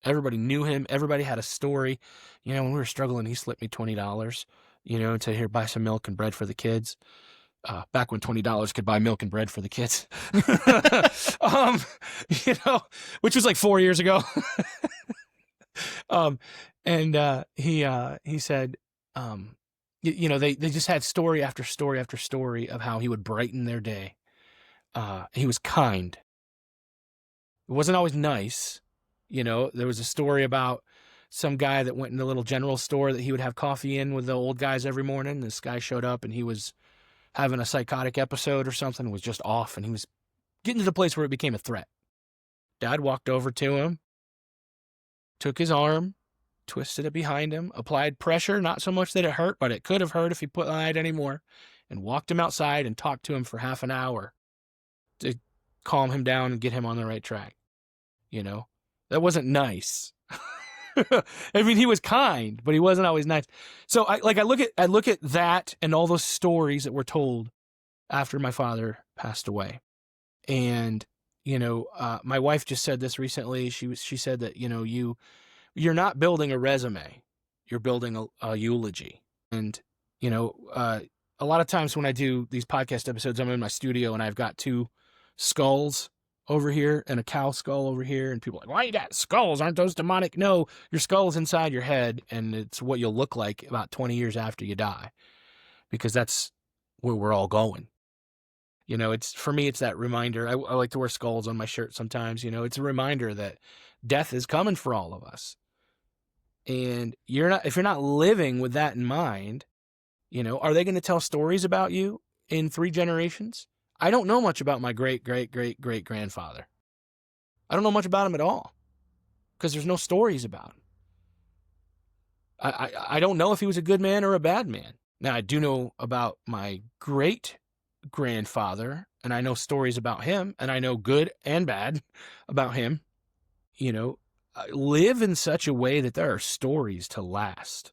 Everybody knew him. Everybody had a story. You know, when we were struggling, he slipped me $20, you know, and said, here, buy some milk and bread for the kids. Back when $20 could buy milk and bread for the kids. You know, which was like 4 years ago. He said, you know, they just had story after story after story of how he would brighten their day. He was kind. It wasn't always nice. You know, there was a story about some guy that went in the little general store that he would have coffee in with the old guys every morning. This guy showed up and he was having a psychotic episode or something, was just off, and he was getting to the place where it became a threat. Dad walked over to him, took his arm, twisted it behind him, applied pressure, not so much that it hurt, but it could have hurt if he put on it anymore, and walked him outside and talked to him for half an hour to calm him down and get him on the right track. You know, that wasn't nice. I mean, he was kind, but he wasn't always nice. So I look at that and all those stories that were told after my father passed away. And, you know, my wife just said this recently. She said that, you know, you you're not building a resume. You're building a eulogy. And, you know, a lot of times when I do these podcast episodes, I'm in my studio and I've got 2 skulls over here and a cow skull over here. And people are like, why you got skulls? Aren't those demonic? No, your skull is inside your head, and it's what you'll look like about 20 years after you die, because that's where we're all going. You know, for me, it's that reminder. I like to wear skulls on my shirt sometimes. You know, it's a reminder that death is coming for all of us. And if you're not living with that in mind, you know, are they going to tell stories about you in 3 generations? I don't know much about my great-great-great-great-grandfather. I don't know much about him at all, because there's no stories about him. I don't know if he was a good man or a bad man. Now, I do know about my great-grandfather, and I know stories about him, and I know good and bad about him. You know, live in such a way that there are stories to last.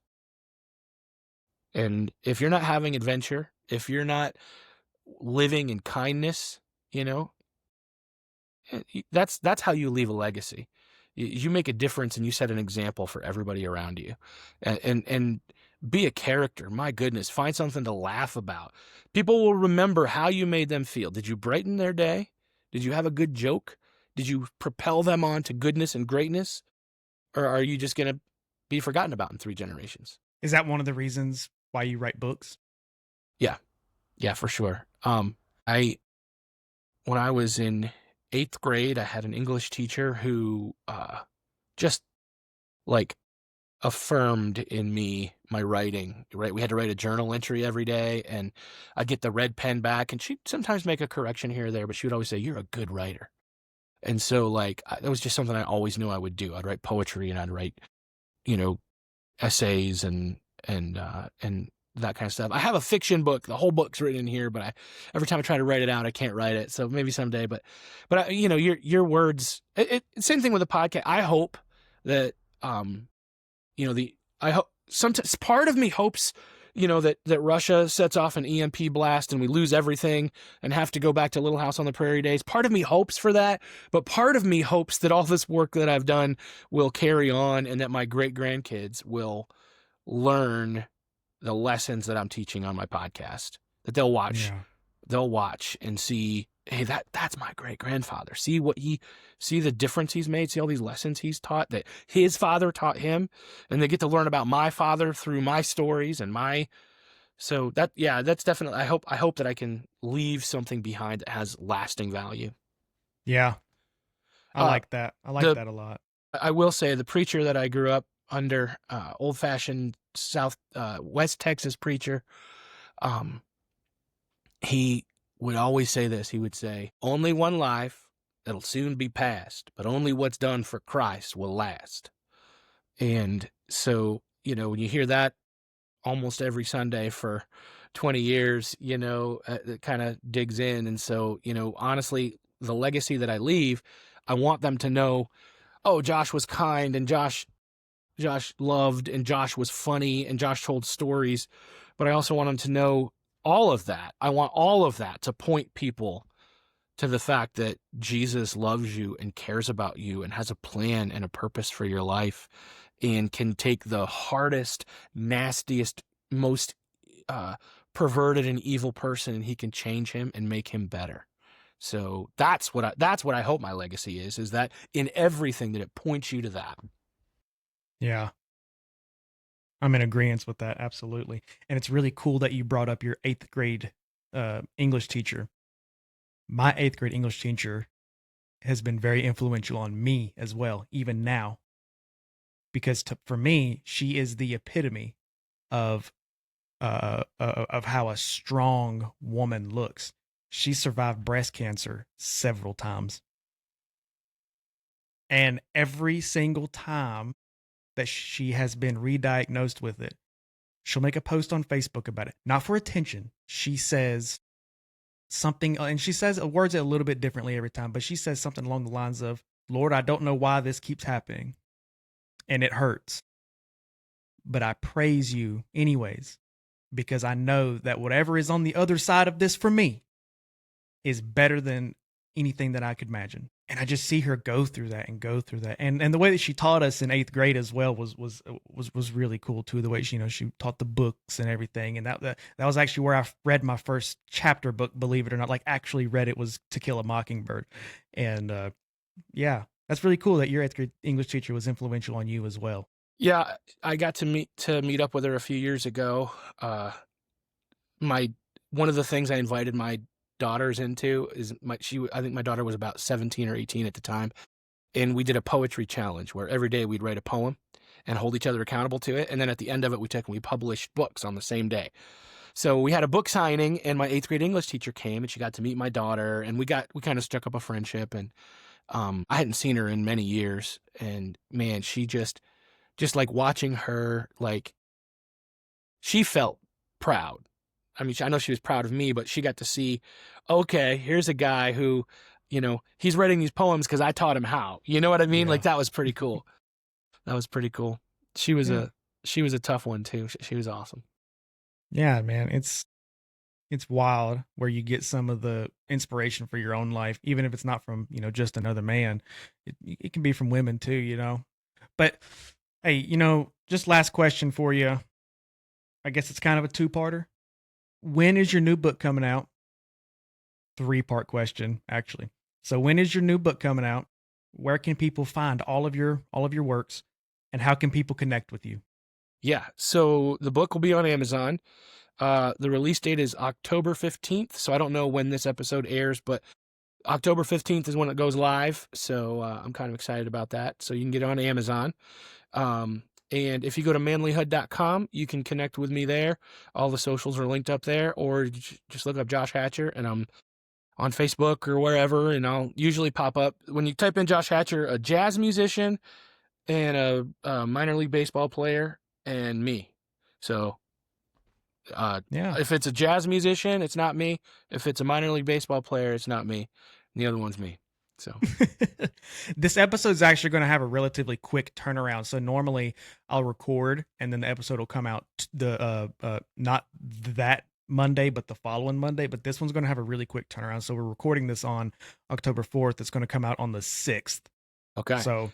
And if you're not having adventure, if you're not living in kindness, you know, that's how you leave a legacy. You make a difference, and you set an example for everybody around you. And be a character. My goodness, find something to laugh about. People will remember how you made them feel. Did you brighten their day? Did you have a good joke? Did you propel them on to goodness and greatness? Or are you just going to be forgotten about in 3 generations? Is that one of the reasons why you write books? Yeah, for sure. When I was in 8th grade, I had an English teacher who just like affirmed in me my writing. Right, we had to write a journal entry every day, and I'd get the red pen back, and she'd sometimes make a correction here or there, but she would always say, "You're a good writer." And so, like, that was just something I always knew I would do. I'd write poetry, and I'd write, you know, essays and that kind of stuff. I have a fiction book. The whole book's written in here, but every time I try to write it out, I can't write it. So maybe someday. But you know, your words. Same thing with the podcast. I hope that you know, I hope sometimes part of me hopes, you know, that Russia sets off an EMP blast and we lose everything and have to go back to Little House on the Prairie days. Part of me hopes for that, but part of me hopes that all this work that I've done will carry on, and that my great-grandkids will learn the lessons that I'm teaching on my podcast, that they'll watch. Yeah. They'll watch and see, hey, that's my great-grandfather. See the difference he's made. See all these lessons he's taught that his father taught him, and they get to learn about my father through my stories and so that's definitely, I hope that I can leave something behind that has lasting value. Yeah. I like that. I like that a lot. I will say the preacher that I grew up under, old-fashioned West Texas preacher, he would always say this. He would say, only one life, it'll soon be past, but only what's done for Christ will last. And so, you know, when you hear that almost every Sunday for 20 years, you know, it kind of digs in. And so, you know, honestly, the legacy that I leave, I want them to know, oh, Josh was kind, and Josh loved, and Josh was funny, and Josh told stories. But I also want them to know all of that. I want all of that to point people to the fact that Jesus loves you and cares about you and has a plan and a purpose for your life, and can take the hardest, nastiest, most perverted and evil person, and he can change him and make him better. So that's what I hope my legacy is that in everything that it points you to that. Yeah. I'm in agreement with that. Absolutely. And it's really cool that you brought up your 8th grade English teacher. My 8th grade English teacher has been very influential on me as well, even now, because for me, she is the epitome of how a strong woman looks. She survived breast cancer several times. And every single time that she has been re-diagnosed with it, she'll make a post on Facebook about it. Not for attention. She says something, and she says words a little bit differently every time, but she says something along the lines of, Lord, I don't know why this keeps happening, and it hurts, but I praise you anyways, because I know that whatever is on the other side of this for me is better than anything that I could imagine. And I just see her go through that and go through that. And the way that she taught us in 8th grade as well was really cool too. The way she, she taught the books and everything. And that was actually where I read my first chapter book, believe it or not, like actually read it, was To Kill a Mockingbird. And yeah, that's really cool that your 8th grade English teacher was influential on you as well. Yeah, I got to meet up with her a few years ago. One of the things I invited my daughters into is I think my daughter was about 17 or 18 at the time, and we did a poetry challenge where every day we'd write a poem and hold each other accountable to it, and then at the end of it we published books on the same day. So we had a book signing, and my 8th grade English teacher came, and she got to meet my daughter, and we kind of struck up a friendship, and I hadn't seen her in many years, and man, she just like watching her, like, she felt proud. I mean, I know she was proud of me, but she got to see, okay, here's a guy who, he's writing these poems because I taught him how. You know what I mean? Yeah. Like, that was pretty cool. That was pretty cool. She was a tough one too. She was awesome. Yeah, man, it's wild where you get some of the inspiration for your own life, even if it's not from just another man. It can be from women too, But hey, just last question for you. I guess it's kind of a 2-parter. When is your new book coming out? 3-part question, actually. So when is your new book coming out? Where can people find all of your works, and how can people connect with you? Yeah, so the book will be on Amazon. The release date is October 15th, so I don't know when this episode airs, but October 15th is when it goes live, so I'm kind of excited about that. So you can get it on Amazon. And if you go to manlyhood.com, you can connect with me there. All the socials are linked up there, or just look up Josh Hatcher, and I'm on Facebook or wherever, and I'll usually pop up. When you type in Josh Hatcher, a jazz musician and a minor league baseball player and me. So if it's a jazz musician, it's not me. If it's a minor league baseball player, it's not me. And the other one's me. So this episode is actually going to have a relatively quick turnaround. So normally I'll record and then the episode will come out not that Monday, but the following Monday. But this one's going to have a really quick turnaround. So we're recording this on October 4th. It's going to come out on the 6th. Okay. So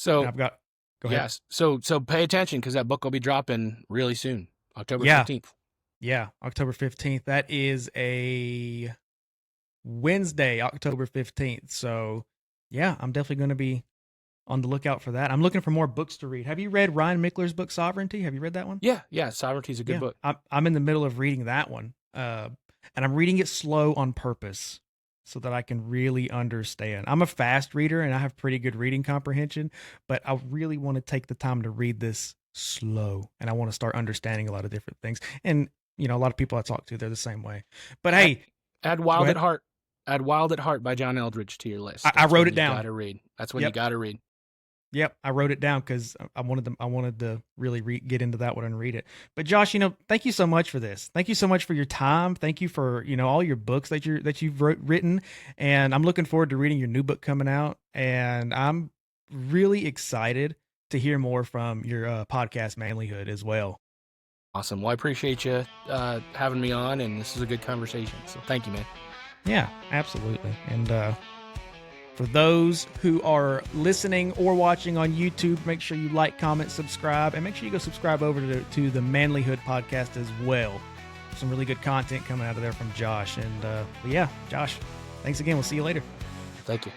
I've got. Go ahead. Yes. So pay attention, because that book will be dropping really soon, October 15th. Yeah, October 15th. That is a Wednesday, October 15th. So, yeah, I'm definitely going to be on the lookout for that. I'm looking for more books to read. Have you read Ryan Michler's book, Sovereignty? Have you read that one? Yeah. Sovereignty is a good book. I'm in the middle of reading that one, and I'm reading it slow on purpose so that I can really understand. I'm a fast reader, and I have pretty good reading comprehension, but I really want to take the time to read this slow, and I want to start understanding a lot of different things. And, a lot of people I talk to, they're the same way. But hey, add Wild at Heart. Add Wild at Heart by John Eldridge to your list. I wrote it down. Got to read. That's what you got to read. Yep, I wrote it down because I wanted to really get into that one and read it. But Josh, thank you so much for this. Thank you so much for your time. Thank you for all your books that you've written, and I'm looking forward to reading your new book coming out. And I'm really excited to hear more from your podcast, Manlyhood, as well. Awesome. Well, I appreciate you having me on, and this is a good conversation. So thank you, man. Yeah, absolutely. And for those who are listening or watching on YouTube, make sure you like, comment, subscribe, and make sure you go subscribe over to the Manlyhood podcast as well. Some really good content coming out of there from Josh. And yeah, Josh, thanks again. We'll see you later. Thank you.